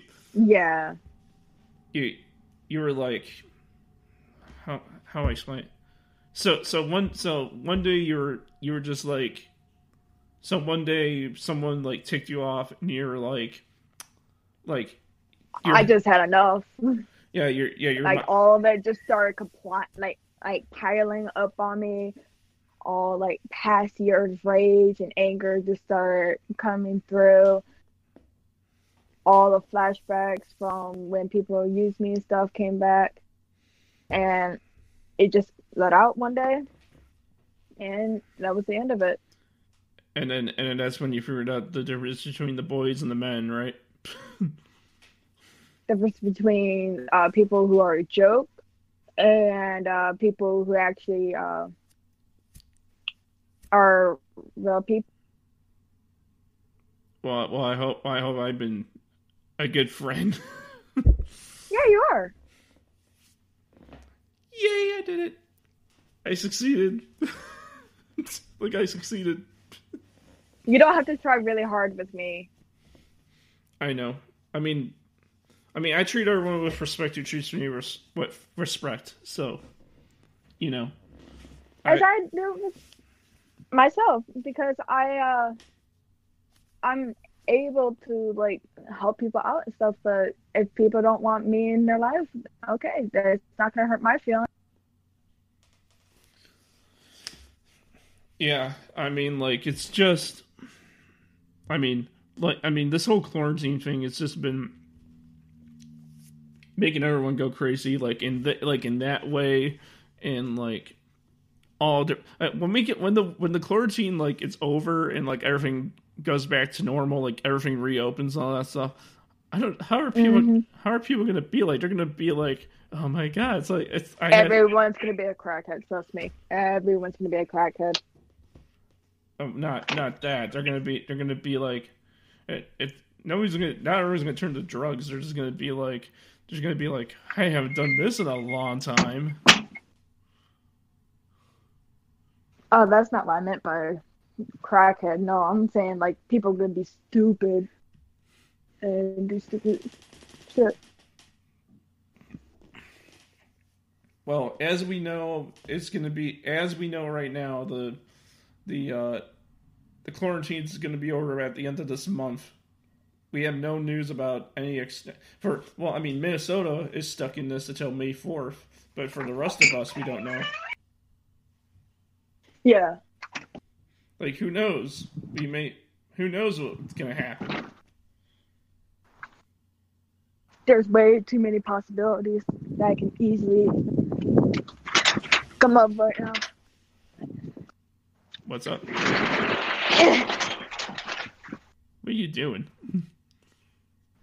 Speaker 1: were like, how I explain it. So one day you were just like, so one day someone like ticked you off, and you're like
Speaker 2: I just had enough.
Speaker 1: You're
Speaker 2: Like all of it just started like piling up on me. All like past years rage and anger just started coming through. All the flashbacks from when people used me and stuff came back, and it just let out one day, and that was the end of it.
Speaker 1: and then that's when you figured out the difference between the boys and the men, right?
Speaker 2: Difference between people who are a joke and people who actually are real people.
Speaker 1: Well, I hope I've been a good friend.
Speaker 2: Yeah, you are.
Speaker 1: Yay, I did it. I succeeded. Like I succeeded.
Speaker 2: You don't have to try really hard with me.
Speaker 1: I know. I treat everyone with respect who treats me with respect. So, you know.
Speaker 2: As I do with myself, because I'm able to like help people out and stuff, but if people don't want me in their life, okay, that's not gonna hurt my feelings.
Speaker 1: Yeah, like it's just. This whole quarantine thing. It's just been making everyone go crazy, like in that way, and like when the quarantine like it's over and like everything goes back to normal, like everything reopens and all that stuff. I don't. How are people gonna be like? They're gonna be like, oh my god, it's like
Speaker 2: everyone's gonna be a crackhead. Trust me, everyone's gonna be a crackhead.
Speaker 1: Not that they're gonna be like, not everyone's gonna turn to drugs. They're just gonna be like, I haven't done this in a long time.
Speaker 2: Oh, that's not what I meant by crackhead. No, I'm saying like people are gonna be stupid and do stupid shit.
Speaker 1: Well, as we know right now, the quarantine is going to be over at the end of this month. We have no news about any Minnesota is stuck in this until May 4th, but for the rest of us, we don't know.
Speaker 2: Yeah.
Speaker 1: Like, who knows? Who knows what's going to happen?
Speaker 2: There's way too many possibilities that can easily come up right now.
Speaker 1: What's up? What are you doing?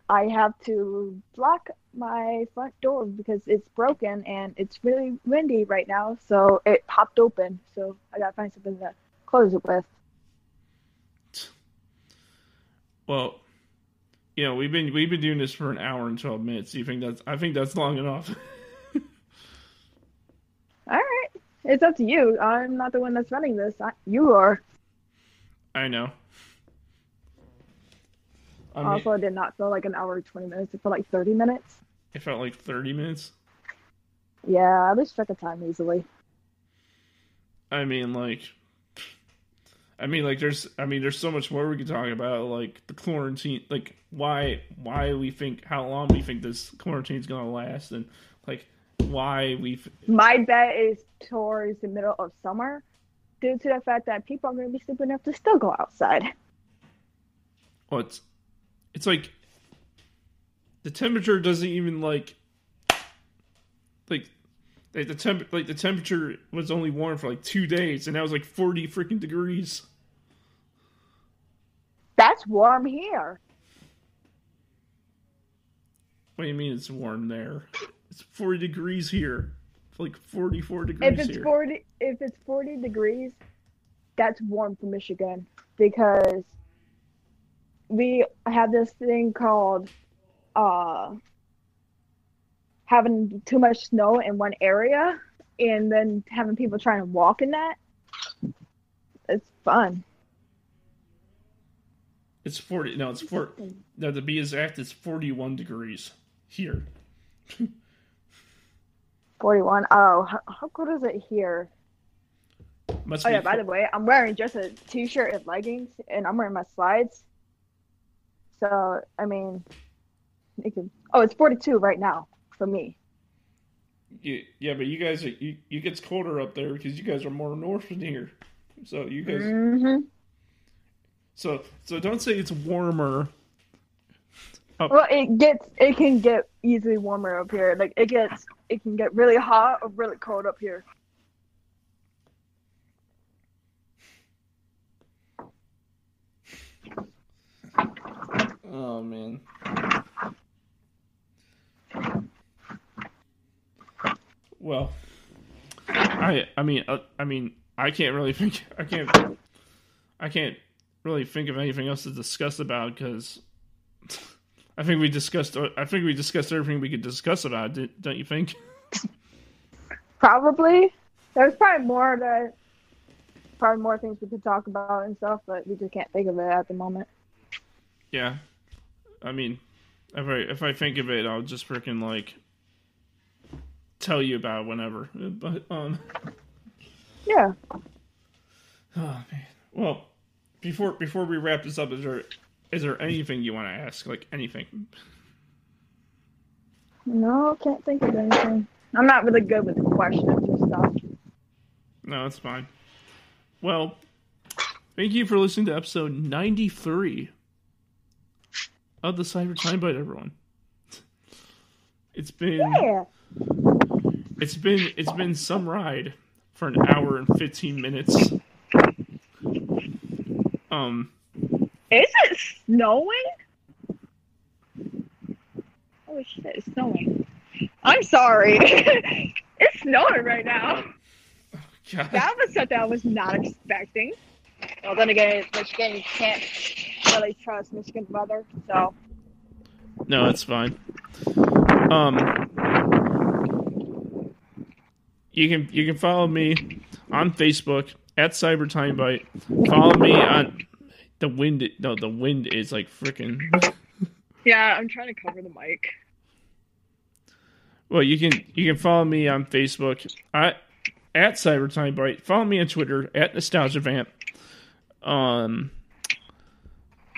Speaker 2: I have to block my front door because it's broken and it's really windy right now, so it popped open. So I gotta find something to close it with.
Speaker 1: Well, we've been doing this for an hour and 12 minutes. I think that's long enough.
Speaker 2: All right, it's up to you. I'm not the one that's running this. You are.
Speaker 1: I know.
Speaker 2: Also, it did not feel like an hour 20 minutes. It felt like 30 minutes.
Speaker 1: It felt like 30 minutes?
Speaker 2: Yeah, I lose track of time easily.
Speaker 1: There's so much more we could talk about, like the quarantine, like how long we think this quarantine's gonna last, and like why
Speaker 2: My bet is towards the middle of summer, due to the fact that people are gonna be stupid enough to still go outside.
Speaker 1: Well, it's like the temperature doesn't even like the temperature was only warm for like 2 days, and that was like 40 freaking degrees.
Speaker 2: That's warm here.
Speaker 1: What do you mean it's warm there? It's 40 degrees here. It's like 44 degrees here.
Speaker 2: If it's 40 degrees, that's warm for Michigan, because we have this thing called having too much snow in one area and then having people trying to walk in that. It's fun.
Speaker 1: It's 40. No, it's 4. No, to be exact, it's 41 degrees here.
Speaker 2: 41. Oh, how good is it here?
Speaker 1: Must
Speaker 2: oh, yeah, by the way, I'm wearing just a t-shirt and leggings, and I'm wearing my slides. So, I mean, it's 42 right now. for me.
Speaker 1: Yeah, but you guys, you gets colder up there because you guys are more north than here. So you guys.
Speaker 2: Mm-hmm.
Speaker 1: So don't say it's warmer.
Speaker 2: Well, it can get easily warmer up here. Like it can get really hot or really cold up here.
Speaker 1: Oh man. Well, I mean I can't really think I can't really think of anything else to discuss about because I think we discussed everything we could discuss about it, don't you think?
Speaker 2: Probably. There's probably more things we could talk about and stuff, but we just can't think of it at the moment.
Speaker 1: Yeah. I mean, if I think of it, I'll just freaking like tell you about it whenever. But
Speaker 2: yeah.
Speaker 1: Oh man. Well, before we wrap this up, is there anything you want to ask? Like anything?
Speaker 2: No, can't think of anything. I'm not really good with questions and stuff.
Speaker 1: No, that's fine. Well, thank you for listening to episode 93 of the Cyber Timebite, everyone. It's been some ride for an hour and 15 minutes.
Speaker 2: Is it snowing? Oh shit, it's snowing. I'm sorry. It's snowing right now.
Speaker 1: God.
Speaker 2: That was something I was not expecting. Well, then again, Michigan, you can't really trust Michigan's weather, so.
Speaker 1: No, it's fine. You can follow me on Facebook at Cyber Timebite. Follow me on the wind. No, the wind is like freaking.
Speaker 2: Yeah, I'm trying to cover the mic.
Speaker 1: Well, you can follow me on Facebook at Cyber Timebite. Follow me on Twitter at NostalgiaVamp.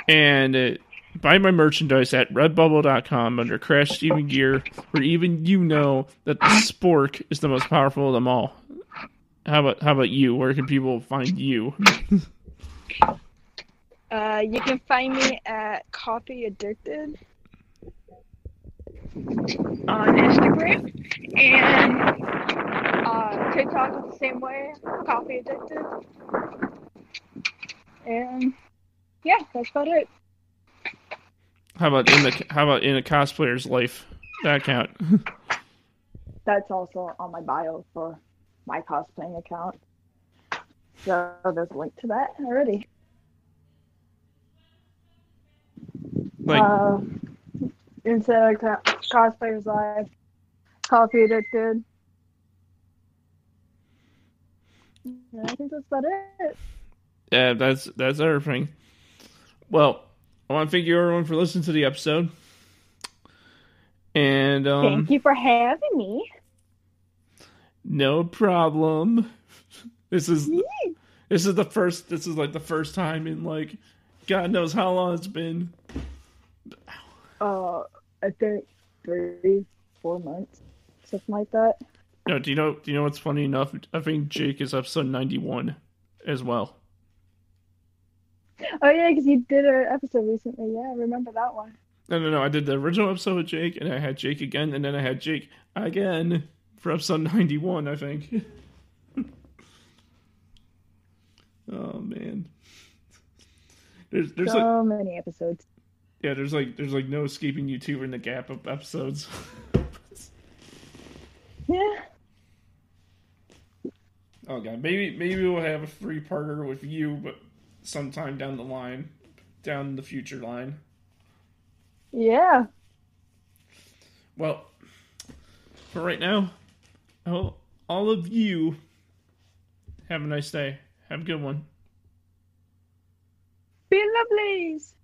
Speaker 1: And buy my merchandise at redbubble.com under Crash Steven Gear, where even you know that the spork is the most powerful of them all. How about you? Where can people find you?
Speaker 2: You can find me at Coffee Addicted on Instagram, and TikTok is the same way, Coffee Addicted. And yeah, that's about it.
Speaker 1: How about in a cosplayer's life? That count?
Speaker 2: That's also on my bio for my cosplaying account. So there's a link to that already.
Speaker 1: Like
Speaker 2: instead of cosplayers live, Coffee Addicted. And I think that's about it.
Speaker 1: yeah, that's everything. Well, I want to thank you everyone for listening to the episode. And
Speaker 2: thank you for having me.
Speaker 1: No problem. This is like the first time in like God knows how long it's been.
Speaker 2: I think 3-4 months, something like that.
Speaker 1: No, do you know what's funny enough? I think Jake is episode 91 as well.
Speaker 2: Oh yeah, because you did an episode recently. Yeah, I remember that one.
Speaker 1: No. I did the original episode with Jake, and I had Jake again, and then I had Jake again for episode 91, I think. Oh man, there's
Speaker 2: so many episodes.
Speaker 1: Yeah, there's no escaping YouTube in the gap of episodes.
Speaker 2: Yeah.
Speaker 1: Oh god, maybe we'll have a 3-parter with you, but sometime down the future line.
Speaker 2: Yeah.
Speaker 1: Well, for right now, all of you have a nice day. Have a good one.
Speaker 2: Be lovelies.